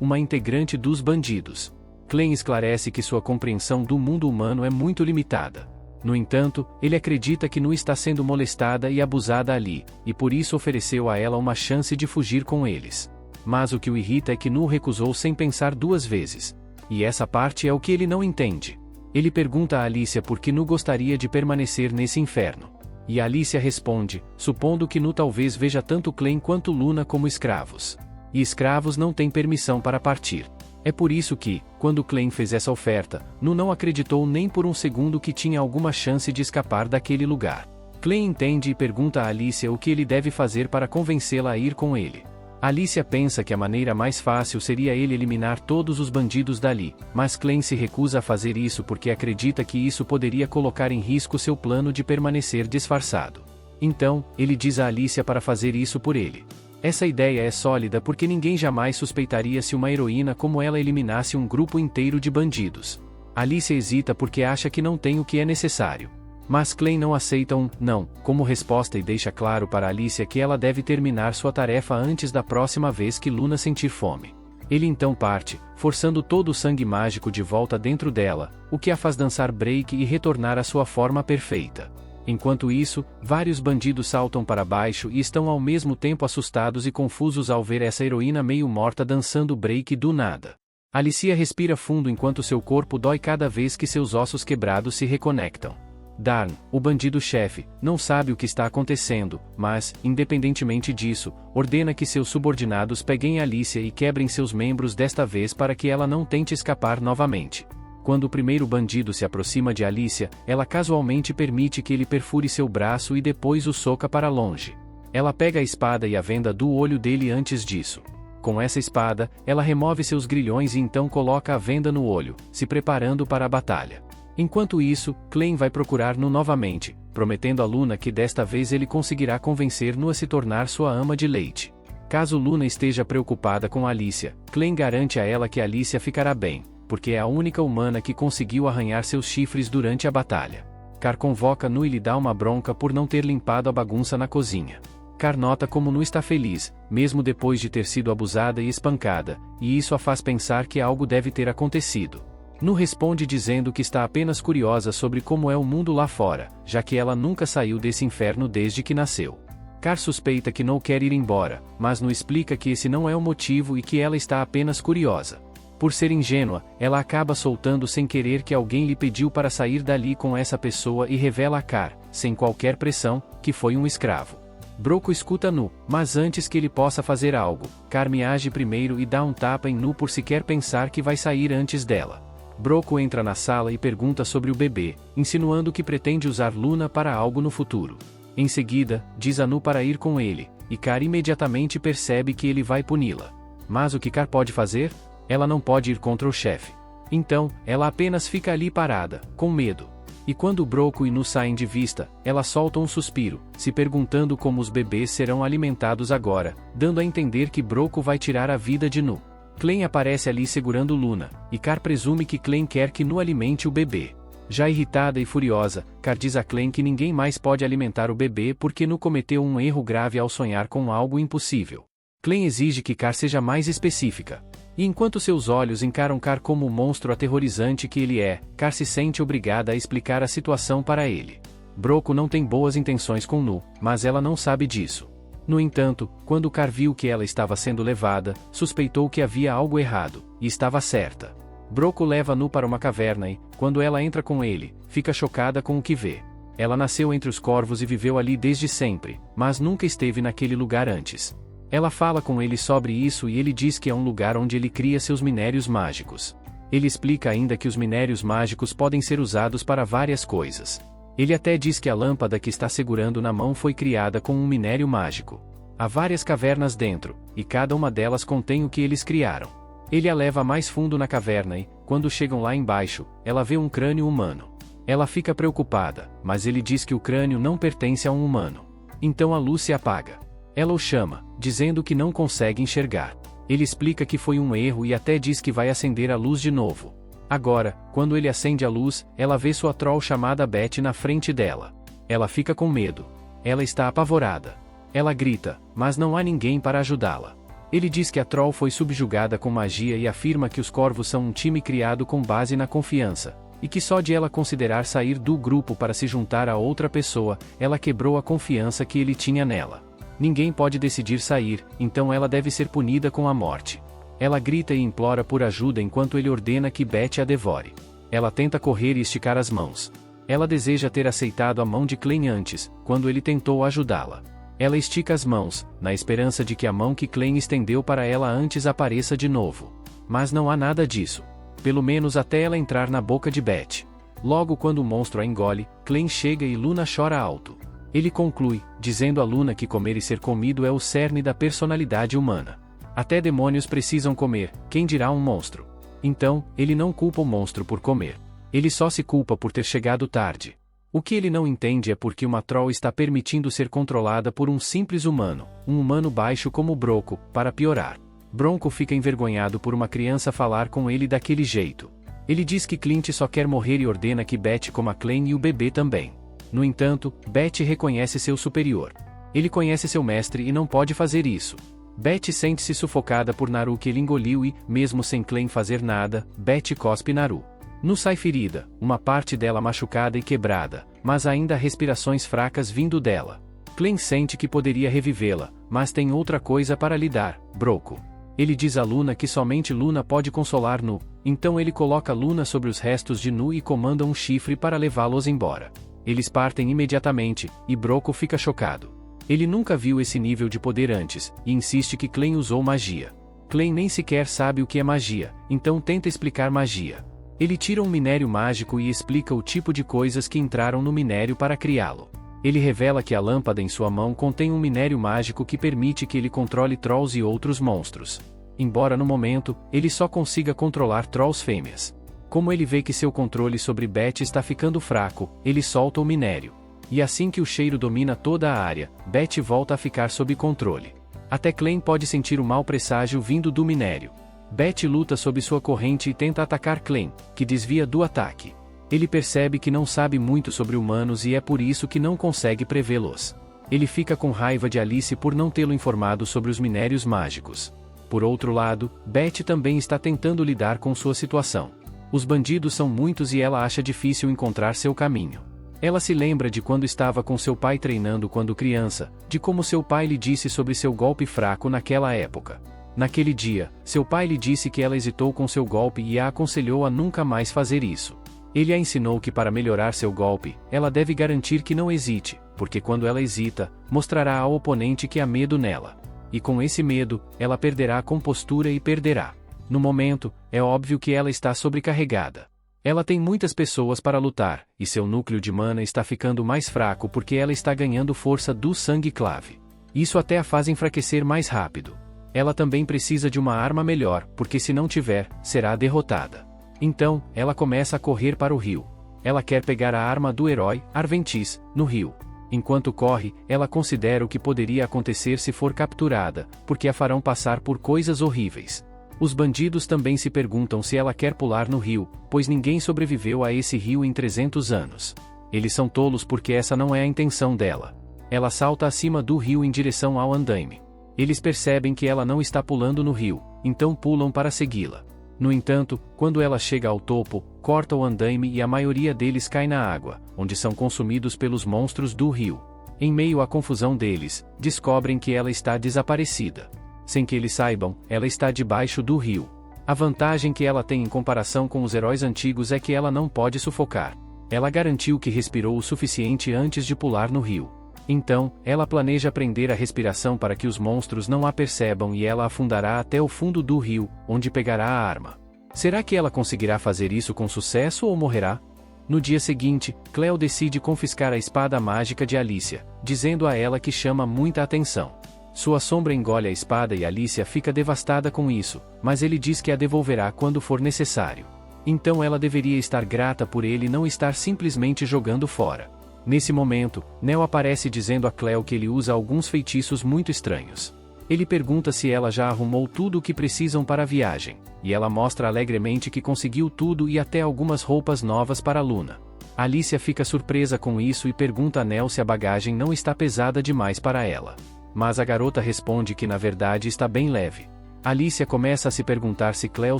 uma integrante dos bandidos. Clem esclarece que sua compreensão do mundo humano é muito limitada. No entanto, ele acredita que Nu está sendo molestada e abusada ali, e por isso ofereceu a ela uma chance de fugir com eles. Mas o que o irrita é que Nu recusou sem pensar duas vezes. E essa parte é o que ele não entende. Ele pergunta a Alicia por que Nu gostaria de permanecer nesse inferno. E Alicia responde, supondo que Nu talvez veja tanto Clem quanto Luna como escravos. E escravos não têm permissão para partir. É por isso que, quando Clem fez essa oferta, Nu não acreditou nem por um segundo que tinha alguma chance de escapar daquele lugar. Clem entende e pergunta a Alicia o que ele deve fazer para convencê-la a ir com ele. Alicia pensa que a maneira mais fácil seria ele eliminar todos os bandidos dali, mas Clem se recusa a fazer isso porque acredita que isso poderia colocar em risco seu plano de permanecer disfarçado. Então, ele diz a Alicia para fazer isso por ele. Essa ideia é sólida porque ninguém jamais suspeitaria se uma heroína como ela eliminasse um grupo inteiro de bandidos. Alicia hesita porque acha que não tem o que é necessário. Mas Clem não aceita um não como resposta e deixa claro para Alicia que ela deve terminar sua tarefa antes da próxima vez que Luna sentir fome. Ele então parte, forçando todo o sangue mágico de volta dentro dela, o que a faz dançar break e retornar à sua forma perfeita. Enquanto isso, vários bandidos saltam para baixo e estão ao mesmo tempo assustados e confusos ao ver essa heroína meio morta dançando break do nada. Alicia respira fundo enquanto seu corpo dói cada vez que seus ossos quebrados se reconectam. Darn, o bandido-chefe, não sabe o que está acontecendo, mas, independentemente disso, ordena que seus subordinados peguem Alicia e quebrem seus membros desta vez para que ela não tente escapar novamente. Quando o primeiro bandido se aproxima de Alicia, ela casualmente permite que ele perfure seu braço e depois o soca para longe. Ela pega a espada e a venda do olho dele antes disso. Com essa espada, ela remove seus grilhões e então coloca a venda no olho, se preparando para a batalha. Enquanto isso, Clem vai procurar Nu novamente, prometendo a Luna que desta vez ele conseguirá convencer Nu a se tornar sua ama de leite. Caso Luna esteja preocupada com Alicia, Clem garante a ela que Alicia ficará bem, porque é a única humana que conseguiu arranhar seus chifres durante a batalha. Car convoca Nu e lhe dá uma bronca por não ter limpado a bagunça na cozinha. Car nota como Nu está feliz, mesmo depois de ter sido abusada e espancada, e isso a faz pensar que algo deve ter acontecido. Nu responde dizendo que está apenas curiosa sobre como é o mundo lá fora, já que ela nunca saiu desse inferno desde que nasceu. Car suspeita que Nu quer ir embora, mas Nu explica que esse não é o motivo e que ela está apenas curiosa. Por ser ingênua, ela acaba soltando sem querer que alguém lhe pediu para sair dali com essa pessoa e revela a Car, sem qualquer pressão, que foi um escravo. Broco escuta Nu, mas antes que ele possa fazer algo, Carme age primeiro e dá um tapa em Nu por sequer pensar que vai sair antes dela. Broco entra na sala e pergunta sobre o bebê, insinuando que pretende usar Luna para algo no futuro. Em seguida, diz a Nu para ir com ele, e Car imediatamente percebe que ele vai puni-la. Mas o que Car pode fazer? Ela não pode ir contra o chefe. Então, ela apenas fica ali parada, com medo. E quando Broco e Nu saem de vista, ela solta um suspiro, se perguntando como os bebês serão alimentados agora, dando a entender que Broco vai tirar a vida de Nu. Clem aparece ali segurando Luna, e Car presume que Clem quer que Nu alimente o bebê. Já irritada e furiosa, Car diz a Clem que ninguém mais pode alimentar o bebê porque Nu cometeu um erro grave ao sonhar com algo impossível. Clem exige que Car seja mais específica. E enquanto seus olhos encaram Car como o monstro aterrorizante que ele é, Car se sente obrigada a explicar a situação para ele. Broco não tem boas intenções com Nu, mas ela não sabe disso. No entanto, quando Car viu que ela estava sendo levada, suspeitou que havia algo errado, e estava certa. Broco leva Nu para uma caverna e, quando ela entra com ele, fica chocada com o que vê. Ela nasceu entre os corvos e viveu ali desde sempre, mas nunca esteve naquele lugar antes. Ela fala com ele sobre isso e ele diz que é um lugar onde ele cria seus minérios mágicos. Ele explica ainda que os minérios mágicos podem ser usados para várias coisas. Ele até diz que a lâmpada que está segurando na mão foi criada com um minério mágico. Há várias cavernas dentro, e cada uma delas contém o que eles criaram. Ele a leva mais fundo na caverna e, quando chegam lá embaixo, ela vê um crânio humano. Ela fica preocupada, mas ele diz que o crânio não pertence a um humano. Então a luz se apaga. Ela o chama, dizendo que não consegue enxergar. Ele explica que foi um erro e até diz que vai acender a luz de novo. Agora, quando ele acende a luz, ela vê sua troll chamada Beth na frente dela. Ela fica com medo. Ela está apavorada. Ela grita, mas não há ninguém para ajudá-la. Ele diz que a troll foi subjugada com magia e afirma que os corvos são um time criado com base na confiança, e que só de ela considerar sair do grupo para se juntar a outra pessoa, ela quebrou a confiança que ele tinha nela. Ninguém pode decidir sair, então ela deve ser punida com a morte. Ela grita e implora por ajuda enquanto ele ordena que Beth a devore. Ela tenta correr e esticar as mãos. Ela deseja ter aceitado a mão de Clem antes, quando ele tentou ajudá-la. Ela estica as mãos, na esperança de que a mão que Clem estendeu para ela antes apareça de novo. Mas não há nada disso. Pelo menos até ela entrar na boca de Beth. Logo quando o monstro a engole, Clem chega e Luna chora alto. Ele conclui, dizendo a Luna que comer e ser comido é o cerne da personalidade humana. Até demônios precisam comer, quem dirá um monstro? Então, ele não culpa o monstro por comer. Ele só se culpa por ter chegado tarde. O que ele não entende é porque uma troll está permitindo ser controlada por um simples humano, um humano baixo como Broco, para piorar. Bronco fica envergonhado por uma criança falar com ele daquele jeito. Ele diz que Clint só quer morrer e ordena que Beth coma Clem e o bebê também. No entanto, Beth reconhece seu superior. Ele conhece seu mestre e não pode fazer isso. Beth sente-se sufocada por Naru que ele engoliu e, mesmo sem Clem fazer nada, Beth cospe Naru. Nu sai ferida, uma parte dela machucada e quebrada, mas ainda há respirações fracas vindo dela. Clem sente que poderia revivê-la, mas tem outra coisa para lidar, Broco. Ele diz a Luna que somente Luna pode consolar Nu, então ele coloca Luna sobre os restos de Nu e comanda um chifre para levá-los embora. Eles partem imediatamente, e Broco fica chocado. Ele nunca viu esse nível de poder antes, e insiste que Clem usou magia. Clem nem sequer sabe o que é magia, então tenta explicar magia. Ele tira um minério mágico e explica o tipo de coisas que entraram no minério para criá-lo. Ele revela que a lâmpada em sua mão contém um minério mágico que permite que ele controle trolls e outros monstros. Embora no momento, ele só consiga controlar trolls fêmeas. Como ele vê que seu controle sobre Beth está ficando fraco, ele solta o minério. E assim que o cheiro domina toda a área, Beth volta a ficar sob controle. Até Clem pode sentir o mau presságio vindo do minério. Beth luta sob sua corrente e tenta atacar Clem, que desvia do ataque. Ele percebe que não sabe muito sobre humanos e é por isso que não consegue prevê-los. Ele fica com raiva de Alice por não tê-lo informado sobre os minérios mágicos. Por outro lado, Beth também está tentando lidar com sua situação. Os bandidos são muitos e ela acha difícil encontrar seu caminho. Ela se lembra de quando estava com seu pai treinando quando criança, de como seu pai lhe disse sobre seu golpe fraco naquela época. Naquele dia, seu pai lhe disse que ela hesitou com seu golpe e a aconselhou a nunca mais fazer isso. Ele a ensinou que para melhorar seu golpe, ela deve garantir que não hesite, porque quando ela hesita, mostrará ao oponente que há medo nela. E com esse medo, ela perderá a compostura e perderá. No momento, é óbvio que ela está sobrecarregada. Ela tem muitas pessoas para lutar, e seu núcleo de mana está ficando mais fraco porque ela está ganhando força do sangue clave. Isso até a faz enfraquecer mais rápido. Ela também precisa de uma arma melhor, porque se não tiver, será derrotada. Então, ela começa a correr para o rio. Ela quer pegar a arma do herói, Arventis, no rio. Enquanto corre, ela considera o que poderia acontecer se for capturada, porque a farão passar por coisas horríveis. Os bandidos também se perguntam se ela quer pular no rio, pois ninguém sobreviveu a esse rio em 300 anos. Eles são tolos porque essa não é a intenção dela. Ela salta acima do rio em direção ao andaime. Eles percebem que ela não está pulando no rio, então pulam para segui-la. No entanto, quando ela chega ao topo, corta o andaime e a maioria deles cai na água, onde são consumidos pelos monstros do rio. Em meio à confusão deles, descobrem que ela está desaparecida. Sem que eles saibam, ela está debaixo do rio. A vantagem que ela tem em comparação com os heróis antigos é que ela não pode sufocar. Ela garantiu que respirou o suficiente antes de pular no rio. Então, ela planeja prender a respiração para que os monstros não a percebam e ela afundará até o fundo do rio, onde pegará a arma. Será que ela conseguirá fazer isso com sucesso ou morrerá? No dia seguinte, Cleo decide confiscar a espada mágica de Alicia, dizendo a ela que chama muita atenção. Sua sombra engole a espada e Alicia fica devastada com isso, mas ele diz que a devolverá quando for necessário. Então ela deveria estar grata por ele não estar simplesmente jogando fora. Nesse momento, Neo aparece dizendo a Cleo que ele usa alguns feitiços muito estranhos. Ele pergunta se ela já arrumou tudo o que precisam para a viagem, e ela mostra alegremente que conseguiu tudo e até algumas roupas novas para Luna. Alicia fica surpresa com isso e pergunta a Neo se a bagagem não está pesada demais para ela. Mas a garota responde que na verdade está bem leve. Alicia começa a se perguntar se Cleo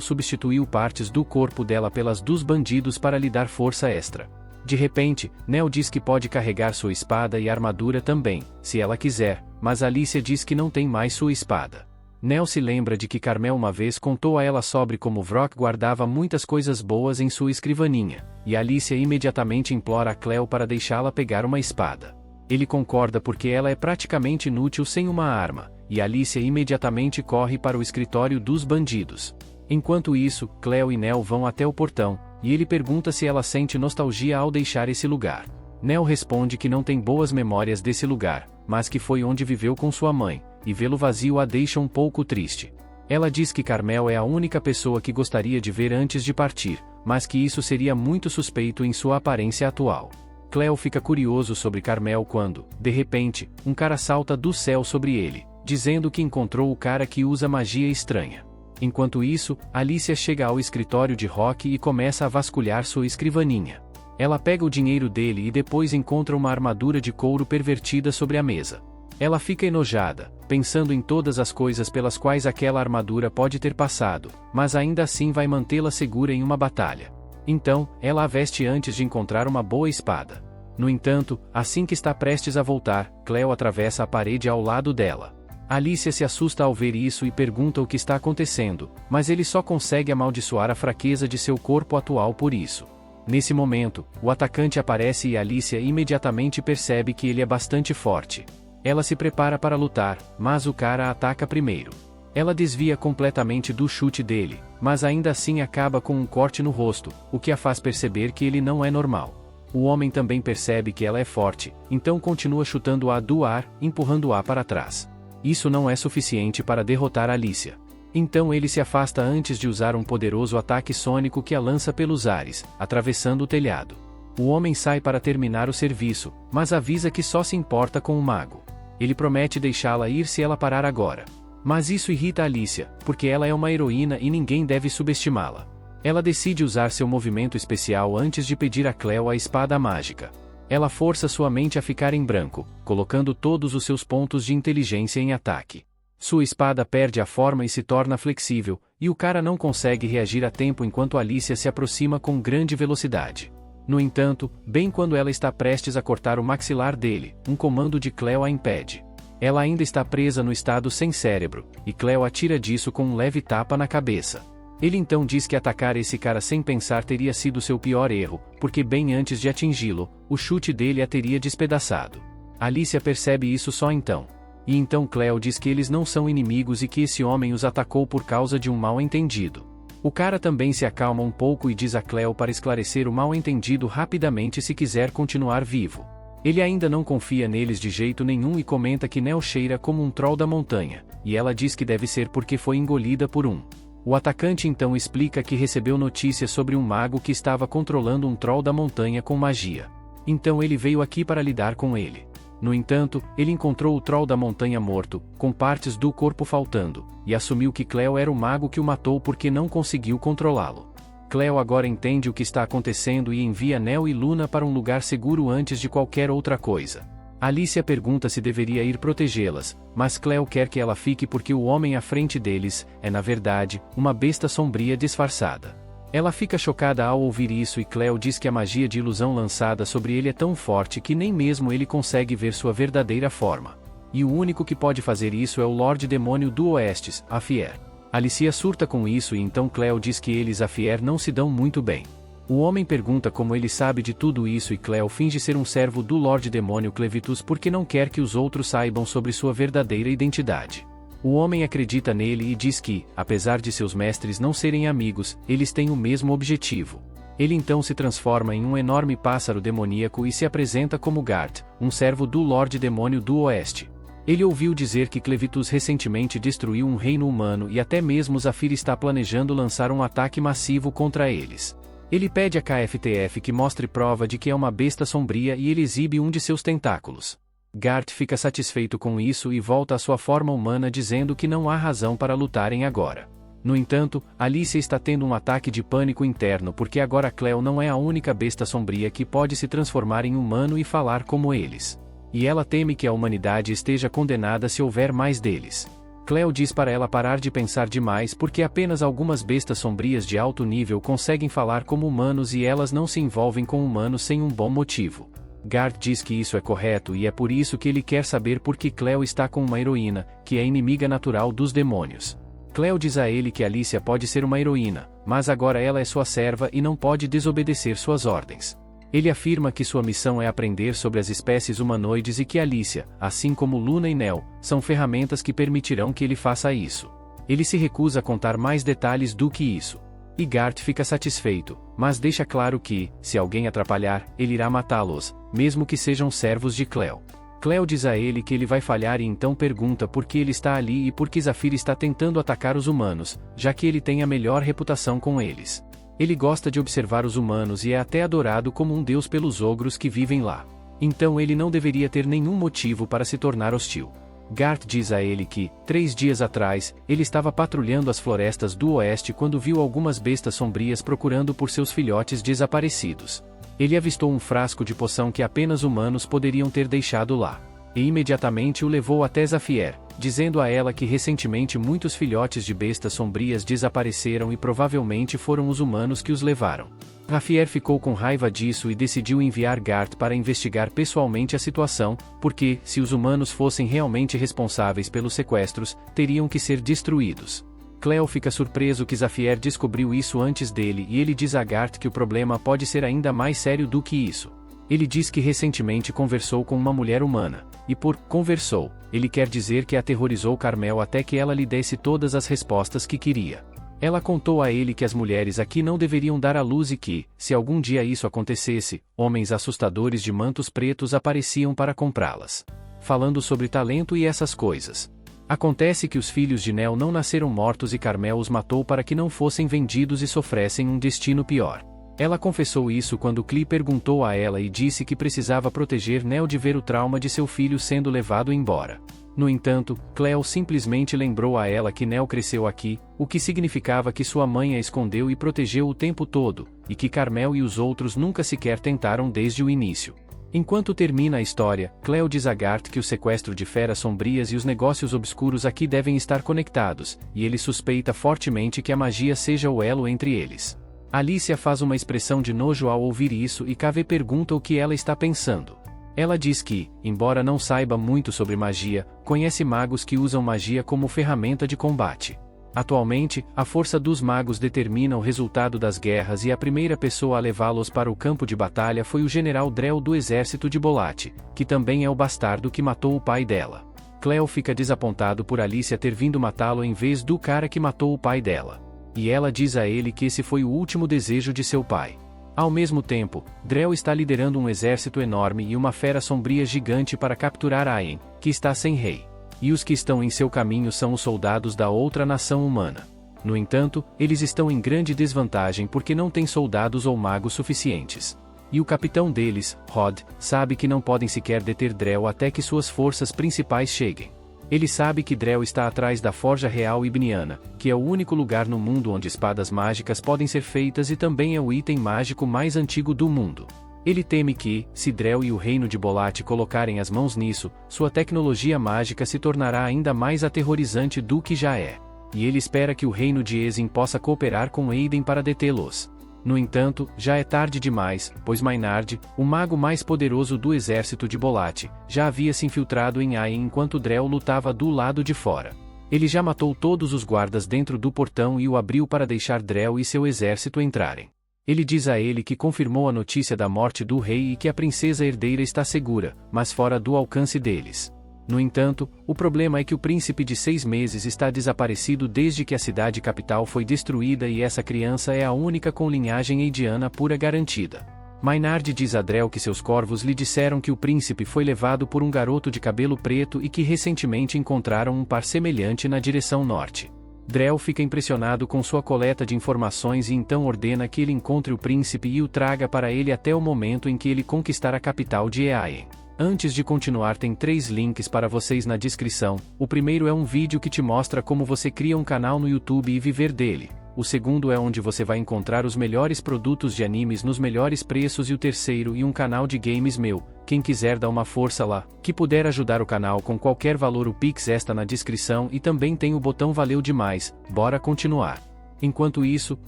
substituiu partes do corpo dela pelas dos bandidos para lhe dar força extra. De repente, Neo diz que pode carregar sua espada e armadura também, se ela quiser, mas Alicia diz que não tem mais sua espada. Neo se lembra de que Carmel uma vez contou a ela sobre como Vrock guardava muitas coisas boas em sua escrivaninha, e Alicia imediatamente implora a Cleo para deixá-la pegar uma espada. Ele concorda porque ela é praticamente inútil sem uma arma, e Alicia imediatamente corre para o escritório dos bandidos. Enquanto isso, Cleo e Neo vão até o portão, e ele pergunta se ela sente nostalgia ao deixar esse lugar. Neo responde que não tem boas memórias desse lugar, mas que foi onde viveu com sua mãe, e vê-lo vazio a deixa um pouco triste. Ela diz que Carmel é a única pessoa que gostaria de ver antes de partir, mas que isso seria muito suspeito em sua aparência atual. Cleo fica curioso sobre Carmel quando, de repente, um cara salta do céu sobre ele, dizendo que encontrou o cara que usa magia estranha. Enquanto isso, Alicia chega ao escritório de Rock e começa a vasculhar sua escrivaninha. Ela pega o dinheiro dele e depois encontra uma armadura de couro pervertida sobre a mesa. Ela fica enojada, pensando em todas as coisas pelas quais aquela armadura pode ter passado, mas ainda assim vai mantê-la segura em uma batalha. Então, ela a veste antes de encontrar uma boa espada. No entanto, assim que está prestes a voltar, Cleo atravessa a parede ao lado dela. Alicia se assusta ao ver isso e pergunta o que está acontecendo, mas ele só consegue amaldiçoar a fraqueza de seu corpo atual por isso. Nesse momento, o atacante aparece e Alicia imediatamente percebe que ele é bastante forte. Ela se prepara para lutar, mas o cara a ataca primeiro. Ela desvia completamente do chute dele, mas ainda assim acaba com um corte no rosto, o que a faz perceber que ele não é normal. O homem também percebe que ela é forte, então continua chutando-a do ar, empurrando-a para trás. Isso não é suficiente para derrotar Alicia. Então ele se afasta antes de usar um poderoso ataque sônico que a lança pelos ares, atravessando o telhado. O homem sai para terminar o serviço, mas avisa que só se importa com o mago. Ele promete deixá-la ir se ela parar agora. Mas isso irrita Alicia, porque ela é uma heroína e ninguém deve subestimá-la. Ela decide usar seu movimento especial antes de pedir a Cleo a espada mágica. Ela força sua mente a ficar em branco, colocando todos os seus pontos de inteligência em ataque. Sua espada perde a forma e se torna flexível, e o cara não consegue reagir a tempo enquanto Alicia se aproxima com grande velocidade. No entanto, bem quando ela está prestes a cortar o maxilar dele, um comando de Cleo a impede. Ela ainda está presa no estado sem cérebro, e Cleo a tira disso com um leve tapa na cabeça. Ele então diz que atacar esse cara sem pensar teria sido seu pior erro, porque bem antes de atingi-lo, o chute dele a teria despedaçado. Alicia percebe isso só então. E então Cleo diz que eles não são inimigos e que esse homem os atacou por causa de um mal-entendido. O cara também se acalma um pouco e diz a Cleo para esclarecer o mal-entendido rapidamente se quiser continuar vivo. Ele ainda não confia neles de jeito nenhum e comenta que Neo cheira como um troll da montanha, e ela diz que deve ser porque foi engolida por um. O atacante então explica que recebeu notícias sobre um mago que estava controlando um troll da montanha com magia. Então ele veio aqui para lidar com ele. No entanto, ele encontrou o troll da montanha morto, com partes do corpo faltando, e assumiu que Cleo era o mago que o matou porque não conseguiu controlá-lo. Cleo agora entende o que está acontecendo e envia Neo e Luna para um lugar seguro antes de qualquer outra coisa. Alicia pergunta se deveria ir protegê-las, mas Cleo quer que ela fique porque o homem à frente deles é na verdade, uma besta sombria disfarçada. Ela fica chocada ao ouvir isso e Cleo diz que a magia de ilusão lançada sobre ele é tão forte que nem mesmo ele consegue ver sua verdadeira forma. E o único que pode fazer isso é o Lorde Demônio do Oeste, Afier. Alicia surta com isso e então Cleo diz que ele e Zafier não se dão muito bem. O homem pergunta como ele sabe de tudo isso e Cleo finge ser um servo do Lorde Demônio Clevitus porque não quer que os outros saibam sobre sua verdadeira identidade. O homem acredita nele e diz que, apesar de seus mestres não serem amigos, eles têm o mesmo objetivo. Ele então se transforma em um enorme pássaro demoníaco e se apresenta como Gart, um servo do Lorde Demônio do Oeste. Ele ouviu dizer que Clevitus recentemente destruiu um reino humano e até mesmo Zafir está planejando lançar um ataque massivo contra eles. Ele pede a KFTF que mostre prova de que é uma besta sombria e ele exibe um de seus tentáculos. Gart fica satisfeito com isso e volta à sua forma humana dizendo que não há razão para lutarem agora. No entanto, Alicia está tendo um ataque de pânico interno porque agora Cleo não é a única besta sombria que pode se transformar em humano e falar como eles. E ela teme que a humanidade esteja condenada se houver mais deles. Cleo diz para ela parar de pensar demais porque apenas algumas bestas sombrias de alto nível conseguem falar como humanos e elas não se envolvem com humanos sem um bom motivo. Gart diz que isso é correto e é por isso que ele quer saber por que Cleo está com uma heroína, que é inimiga natural dos demônios. Cleo diz a ele que Alicia pode ser uma heroína, mas agora ela é sua serva e não pode desobedecer suas ordens. Ele afirma que sua missão é aprender sobre as espécies humanoides e que Alicia, assim como Luna e Nel, são ferramentas que permitirão que ele faça isso. Ele se recusa a contar mais detalhes do que isso. E Gart fica satisfeito, mas deixa claro que, se alguém atrapalhar, ele irá matá-los, mesmo que sejam servos de Cleo. Cleo diz a ele que ele vai falhar e então pergunta por que ele está ali e por que Zafir está tentando atacar os humanos, já que ele tem a melhor reputação com eles. Ele gosta de observar os humanos e é até adorado como um deus pelos ogros que vivem lá. Então ele não deveria ter nenhum motivo para se tornar hostil. Gart diz a ele que, 3 dias atrás, ele estava patrulhando as florestas do oeste quando viu algumas bestas sombrias procurando por seus filhotes desaparecidos. Ele avistou um frasco de poção que apenas humanos poderiam ter deixado lá. E imediatamente o levou até Zafier, dizendo a ela que recentemente muitos filhotes de bestas sombrias desapareceram e provavelmente foram os humanos que os levaram. Zafier ficou com raiva disso e decidiu enviar Gart para investigar pessoalmente a situação, porque, se os humanos fossem realmente responsáveis pelos sequestros, teriam que ser destruídos. Cleo fica surpreso que Zafier descobriu isso antes dele e ele diz a Gart que o problema pode ser ainda mais sério do que isso. Ele diz que recentemente conversou com uma mulher humana, e por conversou, ele quer dizer que aterrorizou Carmel até que ela lhe desse todas as respostas que queria. Ela contou a ele que as mulheres aqui não deveriam dar à luz e que, se algum dia isso acontecesse, homens assustadores de mantos pretos apareciam para comprá-las. Falando sobre talento e essas coisas. Acontece que os filhos de Nel não nasceram mortos e Carmel os matou para que não fossem vendidos e sofressem um destino pior. Ela confessou isso quando Clee perguntou a ela e disse que precisava proteger Nel de ver o trauma de seu filho sendo levado embora. No entanto, Cleo simplesmente lembrou a ela que Nel cresceu aqui, o que significava que sua mãe a escondeu e protegeu o tempo todo, e que Carmel e os outros nunca sequer tentaram desde o início. Enquanto termina a história, Cleo diz a Gart que o sequestro de feras sombrias e os negócios obscuros aqui devem estar conectados, e ele suspeita fortemente que a magia seja o elo entre eles. Alicia faz uma expressão de nojo ao ouvir isso e KV pergunta o que ela está pensando. Ela diz que, embora não saiba muito sobre magia, conhece magos que usam magia como ferramenta de combate. Atualmente, a força dos magos determina o resultado das guerras e a primeira pessoa a levá-los para o campo de batalha foi o general Drell do exército de Bolat, que também é o bastardo que matou o pai dela. Cleo fica desapontado por Alicia ter vindo matá-lo em vez do cara que matou o pai dela. E ela diz a ele que esse foi o último desejo de seu pai. Ao mesmo tempo, Drell está liderando um exército enorme e uma fera sombria gigante para capturar Aen, que está sem rei. E os que estão em seu caminho são os soldados da outra nação humana. No entanto, eles estão em grande desvantagem porque não têm soldados ou magos suficientes. E o capitão deles, Rod, sabe que não podem sequer deter Drell até que suas forças principais cheguem. Ele sabe que Drell está atrás da Forja Real Ibniana, que é o único lugar no mundo onde espadas mágicas podem ser feitas e também é o item mágico mais antigo do mundo. Ele teme que, se Drell e o reino de Bolat colocarem as mãos nisso, sua tecnologia mágica se tornará ainda mais aterrorizante do que já é. E ele espera que o reino de Ezin possa cooperar com Aiden para detê-los. No entanto, já é tarde demais, pois Maynard, o mago mais poderoso do exército de Bolat, já havia se infiltrado em Aen enquanto Drell lutava do lado de fora. Ele já matou todos os guardas dentro do portão e o abriu para deixar Drell e seu exército entrarem. Ele diz a ele que confirmou a notícia da morte do rei e que a princesa herdeira está segura, mas fora do alcance deles. No entanto, o problema é que o príncipe de 6 meses está desaparecido desde que a cidade capital foi destruída e essa criança é a única com linhagem eidiana pura garantida. Maynard diz a Drell que seus corvos lhe disseram que o príncipe foi levado por um garoto de cabelo preto e que recentemente encontraram um par semelhante na direção norte. Drell fica impressionado com sua coleta de informações e então ordena que ele encontre o príncipe e o traga para ele até o momento em que ele conquistar a capital de Eaen. Antes de continuar, tem 3 links para vocês na descrição. O primeiro é um vídeo que te mostra como você cria um canal no YouTube e viver dele. O segundo é onde você vai encontrar os melhores produtos de animes nos melhores preços e o terceiro e um canal de games meu. Quem quiser dar uma força lá, que puder ajudar o canal com qualquer valor, o Pix está na descrição e também tem o botão valeu demais. Bora continuar. Enquanto isso,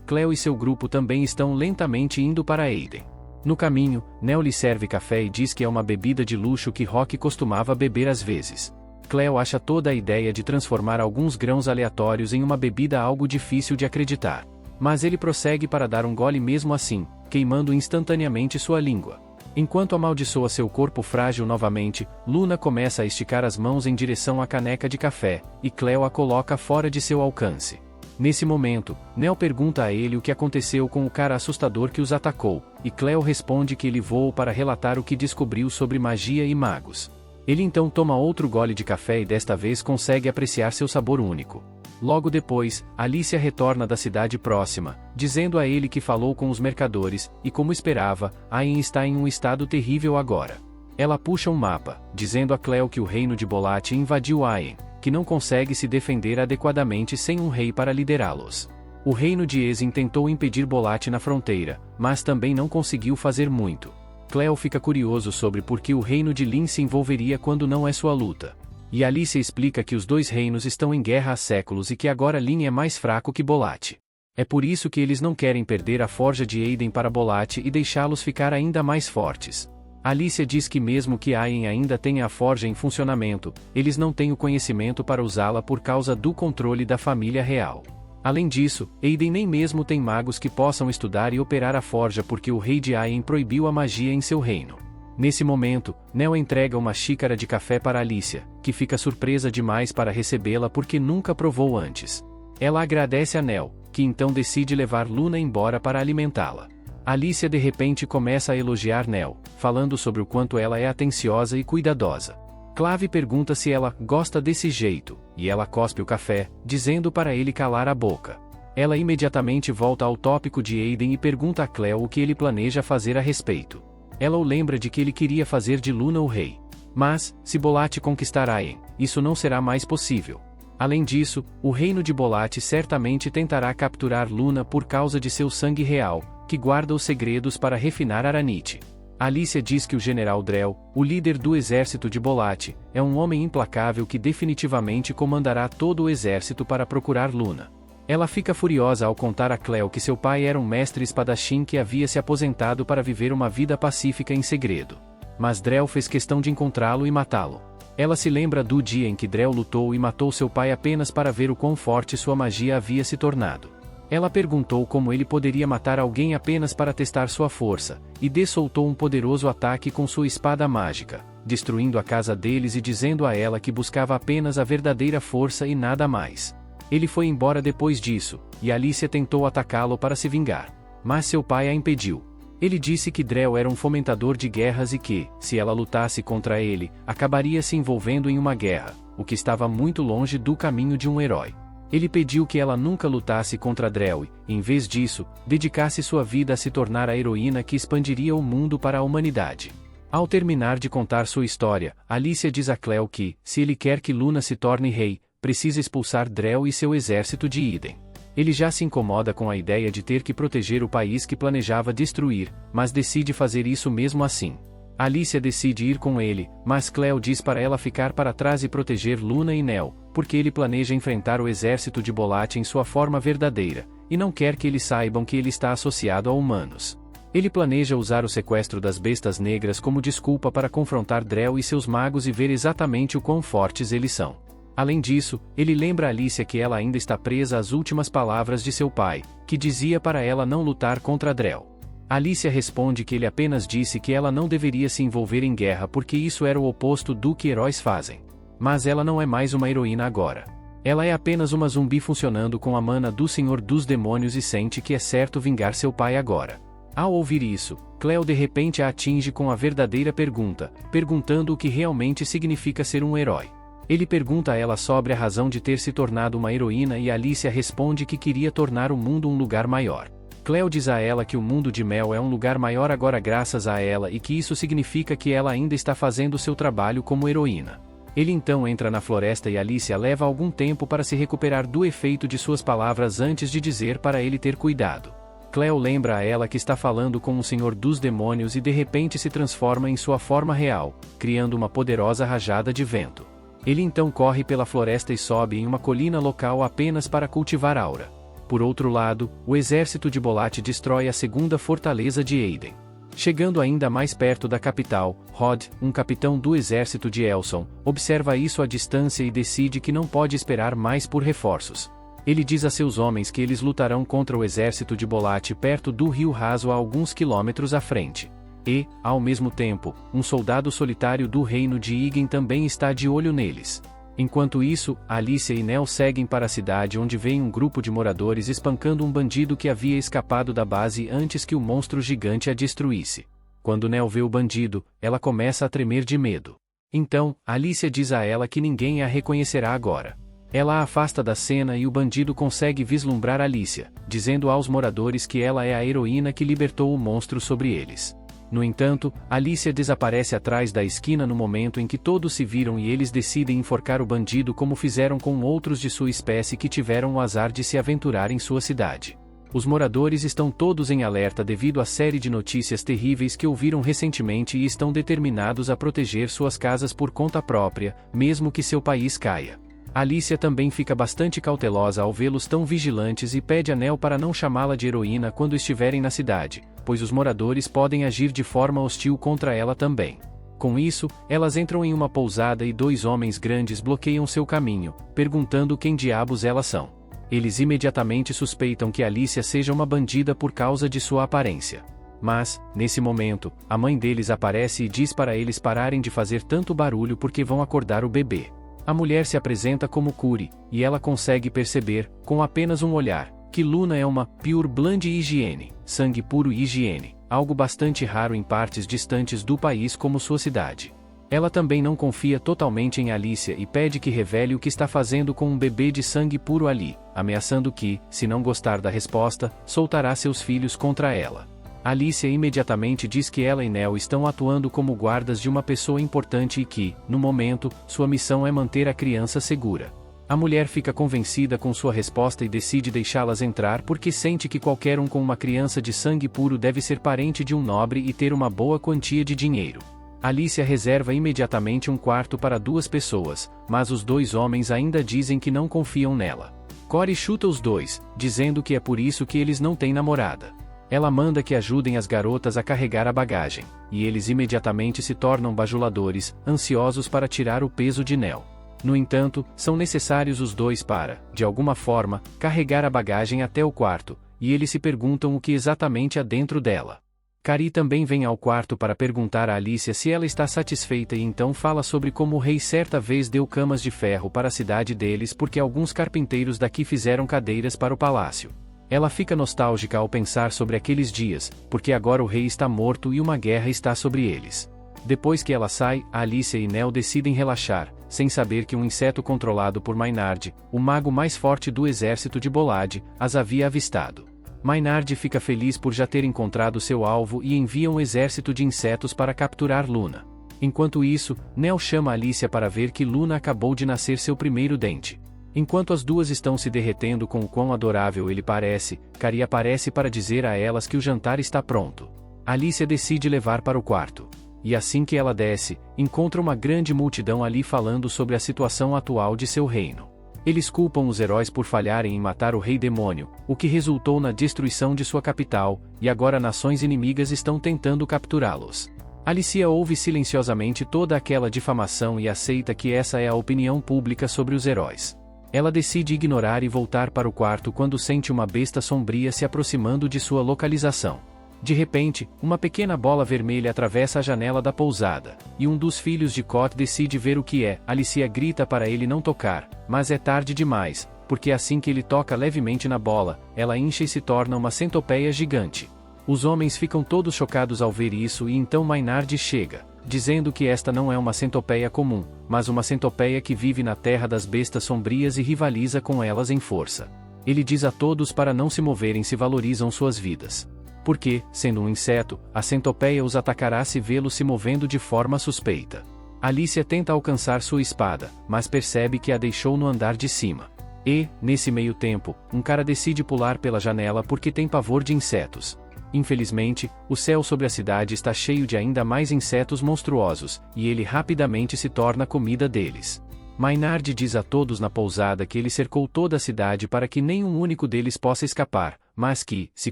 Cleo e seu grupo também estão lentamente indo para Eiden. No caminho, Nell lhe serve café e diz que é uma bebida de luxo que Rock costumava beber às vezes. Cleo acha toda a ideia de transformar alguns grãos aleatórios em uma bebida algo difícil de acreditar. Mas ele prossegue para dar um gole mesmo assim, queimando instantaneamente sua língua. Enquanto amaldiçoa seu corpo frágil novamente, Luna começa a esticar as mãos em direção à caneca de café, e Cleo a coloca fora de seu alcance. Nesse momento, Nell pergunta a ele o que aconteceu com o cara assustador que os atacou, e Cleo responde que ele voou para relatar o que descobriu sobre magia e magos. Ele então toma outro gole de café e desta vez consegue apreciar seu sabor único. Logo depois, Alicia retorna da cidade próxima, dizendo a ele que falou com os mercadores, e como esperava, Aen está em um estado terrível agora. Ela puxa um mapa, dizendo a Cleo que o reino de Bolat invadiu Aen, que não consegue se defender adequadamente sem um rei para liderá-los. O reino de Ezin tentou impedir Bolat na fronteira, mas também não conseguiu fazer muito. Cleo fica curioso sobre por que o reino de Lin se envolveria quando não é sua luta. E Alicia explica que os 2 reinos estão em guerra há séculos e que agora Lin é mais fraco que Bolat. É por isso que eles não querem perder a forja de Eiden para Bolat e deixá-los ficar ainda mais fortes. Alicia diz que mesmo que Aen ainda tenha a forja em funcionamento, eles não têm o conhecimento para usá-la por causa do controle da família real. Além disso, Eiden nem mesmo tem magos que possam estudar e operar a forja porque o rei de Aen proibiu a magia em seu reino. Nesse momento, Nell entrega uma xícara de café para Alicia, que fica surpresa demais para recebê-la porque nunca provou antes. Ela agradece a Nell, que então decide levar Luna embora para alimentá-la. Alicia de repente começa a elogiar Nell, falando sobre o quanto ela é atenciosa e cuidadosa. Clave pergunta se ela gosta desse jeito, e ela cospe o café, dizendo para ele calar a boca. Ela imediatamente volta ao tópico de Eiden e pergunta a Cleo o que ele planeja fazer a respeito. Ela o lembra de que ele queria fazer de Luna o rei. Mas, se Bolat conquistar Aen, isso não será mais possível. Além disso, o reino de Bolat certamente tentará capturar Luna por causa de seu sangue real, que guarda os segredos para refinar Aranite. Alicia diz que o general Drell, o líder do exército de Bolat, é um homem implacável que definitivamente comandará todo o exército para procurar Luna. Ela fica furiosa ao contar a Cleo que seu pai era um mestre espadachim que havia se aposentado para viver uma vida pacífica em segredo. Mas Drell fez questão de encontrá-lo e matá-lo. Ela se lembra do dia em que Drell lutou e matou seu pai apenas para ver o quão forte sua magia havia se tornado. Ela perguntou como ele poderia matar alguém apenas para testar sua força, e D soltou um poderoso ataque com sua espada mágica, destruindo a casa deles e dizendo a ela que buscava apenas a verdadeira força e nada mais. Ele foi embora depois disso, e Alicia tentou atacá-lo para se vingar. Mas seu pai a impediu. Ele disse que Drell era um fomentador de guerras e que, se ela lutasse contra ele, acabaria se envolvendo em uma guerra, o que estava muito longe do caminho de um herói. Ele pediu que ela nunca lutasse contra Drell e, em vez disso, dedicasse sua vida a se tornar a heroína que expandiria o mundo para a humanidade. Ao terminar de contar sua história, Alicia diz a Cleo que, se ele quer que Luna se torne rei, precisa expulsar Drell e seu exército de Iden. Ele já se incomoda com a ideia de ter que proteger o país que planejava destruir, mas decide fazer isso mesmo assim. Alicia decide ir com ele, mas Cleo diz para ela ficar para trás e proteger Luna e Nell, porque ele planeja enfrentar o exército de Bolat em sua forma verdadeira, e não quer que eles saibam que ele está associado a humanos. Ele planeja usar o sequestro das bestas negras como desculpa para confrontar Drell e seus magos e ver exatamente o quão fortes eles são. Além disso, ele lembra Alicia que ela ainda está presa às últimas palavras de seu pai, que dizia para ela não lutar contra Drell. Alicia responde que ele apenas disse que ela não deveria se envolver em guerra porque isso era o oposto do que heróis fazem. Mas ela não é mais uma heroína agora. Ela é apenas uma zumbi funcionando com a mana do Senhor dos Demônios e sente que é certo vingar seu pai agora. Ao ouvir isso, Cleo de repente a atinge com a verdadeira pergunta, perguntando o que realmente significa ser um herói. Ele pergunta a ela sobre a razão de ter se tornado uma heroína e Alicia responde que queria tornar o mundo um lugar maior. Cleo diz a ela que o mundo de Mel é um lugar maior agora graças a ela e que isso significa que ela ainda está fazendo seu trabalho como heroína. Ele então entra na floresta e Alicia leva algum tempo para se recuperar do efeito de suas palavras antes de dizer para ele ter cuidado. Cleo lembra a ela que está falando com o Senhor dos Demônios e de repente se transforma em sua forma real, criando uma poderosa rajada de vento. Ele então corre pela floresta e sobe em uma colina local apenas para cultivar aura. Por outro lado, o exército de Bolat destrói a segunda fortaleza de Aiden. Chegando ainda mais perto da capital, Rod, um capitão do exército de Elson, observa isso à distância e decide que não pode esperar mais por reforços. Ele diz a seus homens que eles lutarão contra o exército de Bolat perto do rio raso a alguns quilômetros à frente. E, ao mesmo tempo, um soldado solitário do reino de Igen também está de olho neles. Enquanto isso, Alicia e Nell seguem para a cidade onde vem um grupo de moradores espancando um bandido que havia escapado da base antes que o monstro gigante a destruísse. Quando Nell vê o bandido, ela começa a tremer de medo. Então, Alicia diz a ela que ninguém a reconhecerá agora. Ela a afasta da cena e o bandido consegue vislumbrar Alicia, dizendo aos moradores que ela é a heroína que libertou o monstro sobre eles. No entanto, Alicia desaparece atrás da esquina no momento em que todos se viram e eles decidem enforcar o bandido como fizeram com outros de sua espécie que tiveram o azar de se aventurar em sua cidade. Os moradores estão todos em alerta devido à série de notícias terríveis que ouviram recentemente e estão determinados a proteger suas casas por conta própria, mesmo que seu país caia. Alicia também fica bastante cautelosa ao vê-los tão vigilantes e pede a Nell para não chamá-la de heroína quando estiverem na cidade, pois os moradores podem agir de forma hostil contra ela também. Com isso, elas entram em uma pousada e dois homens grandes bloqueiam seu caminho, perguntando quem diabos elas são. Eles imediatamente suspeitam que Alicia seja uma bandida por causa de sua aparência. Mas, nesse momento, a mãe deles aparece e diz para eles pararem de fazer tanto barulho porque vão acordar o bebê. A mulher se apresenta como Curi, e ela consegue perceber, com apenas um olhar, que Luna é uma Pure Blood Higiene, sangue puro e higiene, algo bastante raro em partes distantes do país como sua cidade. Ela também não confia totalmente em Alicia e pede que revele o que está fazendo com um bebê de sangue puro ali, ameaçando que, se não gostar da resposta, soltará seus filhos contra ela. Alicia imediatamente diz que ela e Nell estão atuando como guardas de uma pessoa importante e que, no momento, sua missão é manter a criança segura. A mulher fica convencida com sua resposta e decide deixá-las entrar porque sente que qualquer um com uma criança de sangue puro deve ser parente de um nobre e ter uma boa quantia de dinheiro. Alicia reserva imediatamente um quarto para duas pessoas, mas os dois homens ainda dizem que não confiam nela. Corey chuta os dois, dizendo que é por isso que eles não têm namorada. Ela manda que ajudem as garotas a carregar a bagagem, e eles imediatamente se tornam bajuladores, ansiosos para tirar o peso de Nell. No entanto, são necessários os dois para, de alguma forma, carregar a bagagem até o quarto, e eles se perguntam o que exatamente há dentro dela. Carrie também vem ao quarto para perguntar a Alicia se ela está satisfeita e então fala sobre como o rei certa vez deu camas de ferro para a cidade deles porque alguns carpinteiros daqui fizeram cadeiras para o palácio. Ela fica nostálgica ao pensar sobre aqueles dias, porque agora o rei está morto e uma guerra está sobre eles. Depois que ela sai, Alicia e Nell decidem relaxar, sem saber que um inseto controlado por Maynard, o mago mais forte do exército de Bolad, as havia avistado. Maynard fica feliz por já ter encontrado seu alvo e envia um exército de insetos para capturar Luna. Enquanto isso, Nell chama Alicia para ver que Luna acabou de nascer seu primeiro dente. Enquanto as duas estão se derretendo com o quão adorável ele parece, Carrie aparece para dizer a elas que o jantar está pronto. Alicia decide levar para o quarto. E assim que ela desce, encontra uma grande multidão ali falando sobre a situação atual de seu reino. Eles culpam os heróis por falharem em matar o Rei Demônio, o que resultou na destruição de sua capital, e agora nações inimigas estão tentando capturá-los. Alicia ouve silenciosamente toda aquela difamação e aceita que essa é a opinião pública sobre os heróis. Ela decide ignorar e voltar para o quarto quando sente uma besta sombria se aproximando de sua localização. De repente, uma pequena bola vermelha atravessa a janela da pousada, e um dos filhos de Kot decide ver o que é. Alicia grita para ele não tocar, mas é tarde demais, porque assim que ele toca levemente na bola, ela incha e se torna uma centopeia gigante. Os homens ficam todos chocados ao ver isso e então Maynard chega, dizendo que esta não é uma centopeia comum, mas uma centopeia que vive na terra das bestas sombrias e rivaliza com elas em força. Ele diz a todos para não se moverem se valorizam suas vidas. Porque, sendo um inseto, a centopeia os atacará se vê-los se movendo de forma suspeita. Alicia tenta alcançar sua espada, mas percebe que a deixou no andar de cima. E, nesse meio tempo, um cara decide pular pela janela porque tem pavor de insetos. Infelizmente, o céu sobre a cidade está cheio de ainda mais insetos monstruosos, e ele rapidamente se torna comida deles. Maynard diz a todos na pousada que ele cercou toda a cidade para que nenhum único deles possa escapar, mas que, se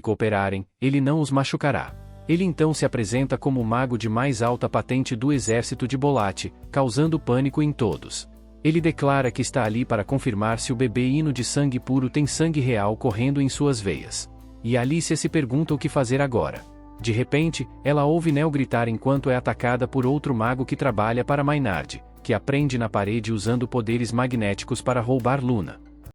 cooperarem, ele não os machucará. Ele então se apresenta como o mago de mais alta patente do exército de Bolat, causando pânico em todos. Ele declara que está ali para confirmar se o bebê hino de sangue puro tem sangue real correndo em suas veias. E Alicia se pergunta o que fazer agora. De repente, ela ouve Nell gritar enquanto é atacada por outro mago que trabalha para Maynard, que aprende na parede usando poderes magnéticos para roubar Luna.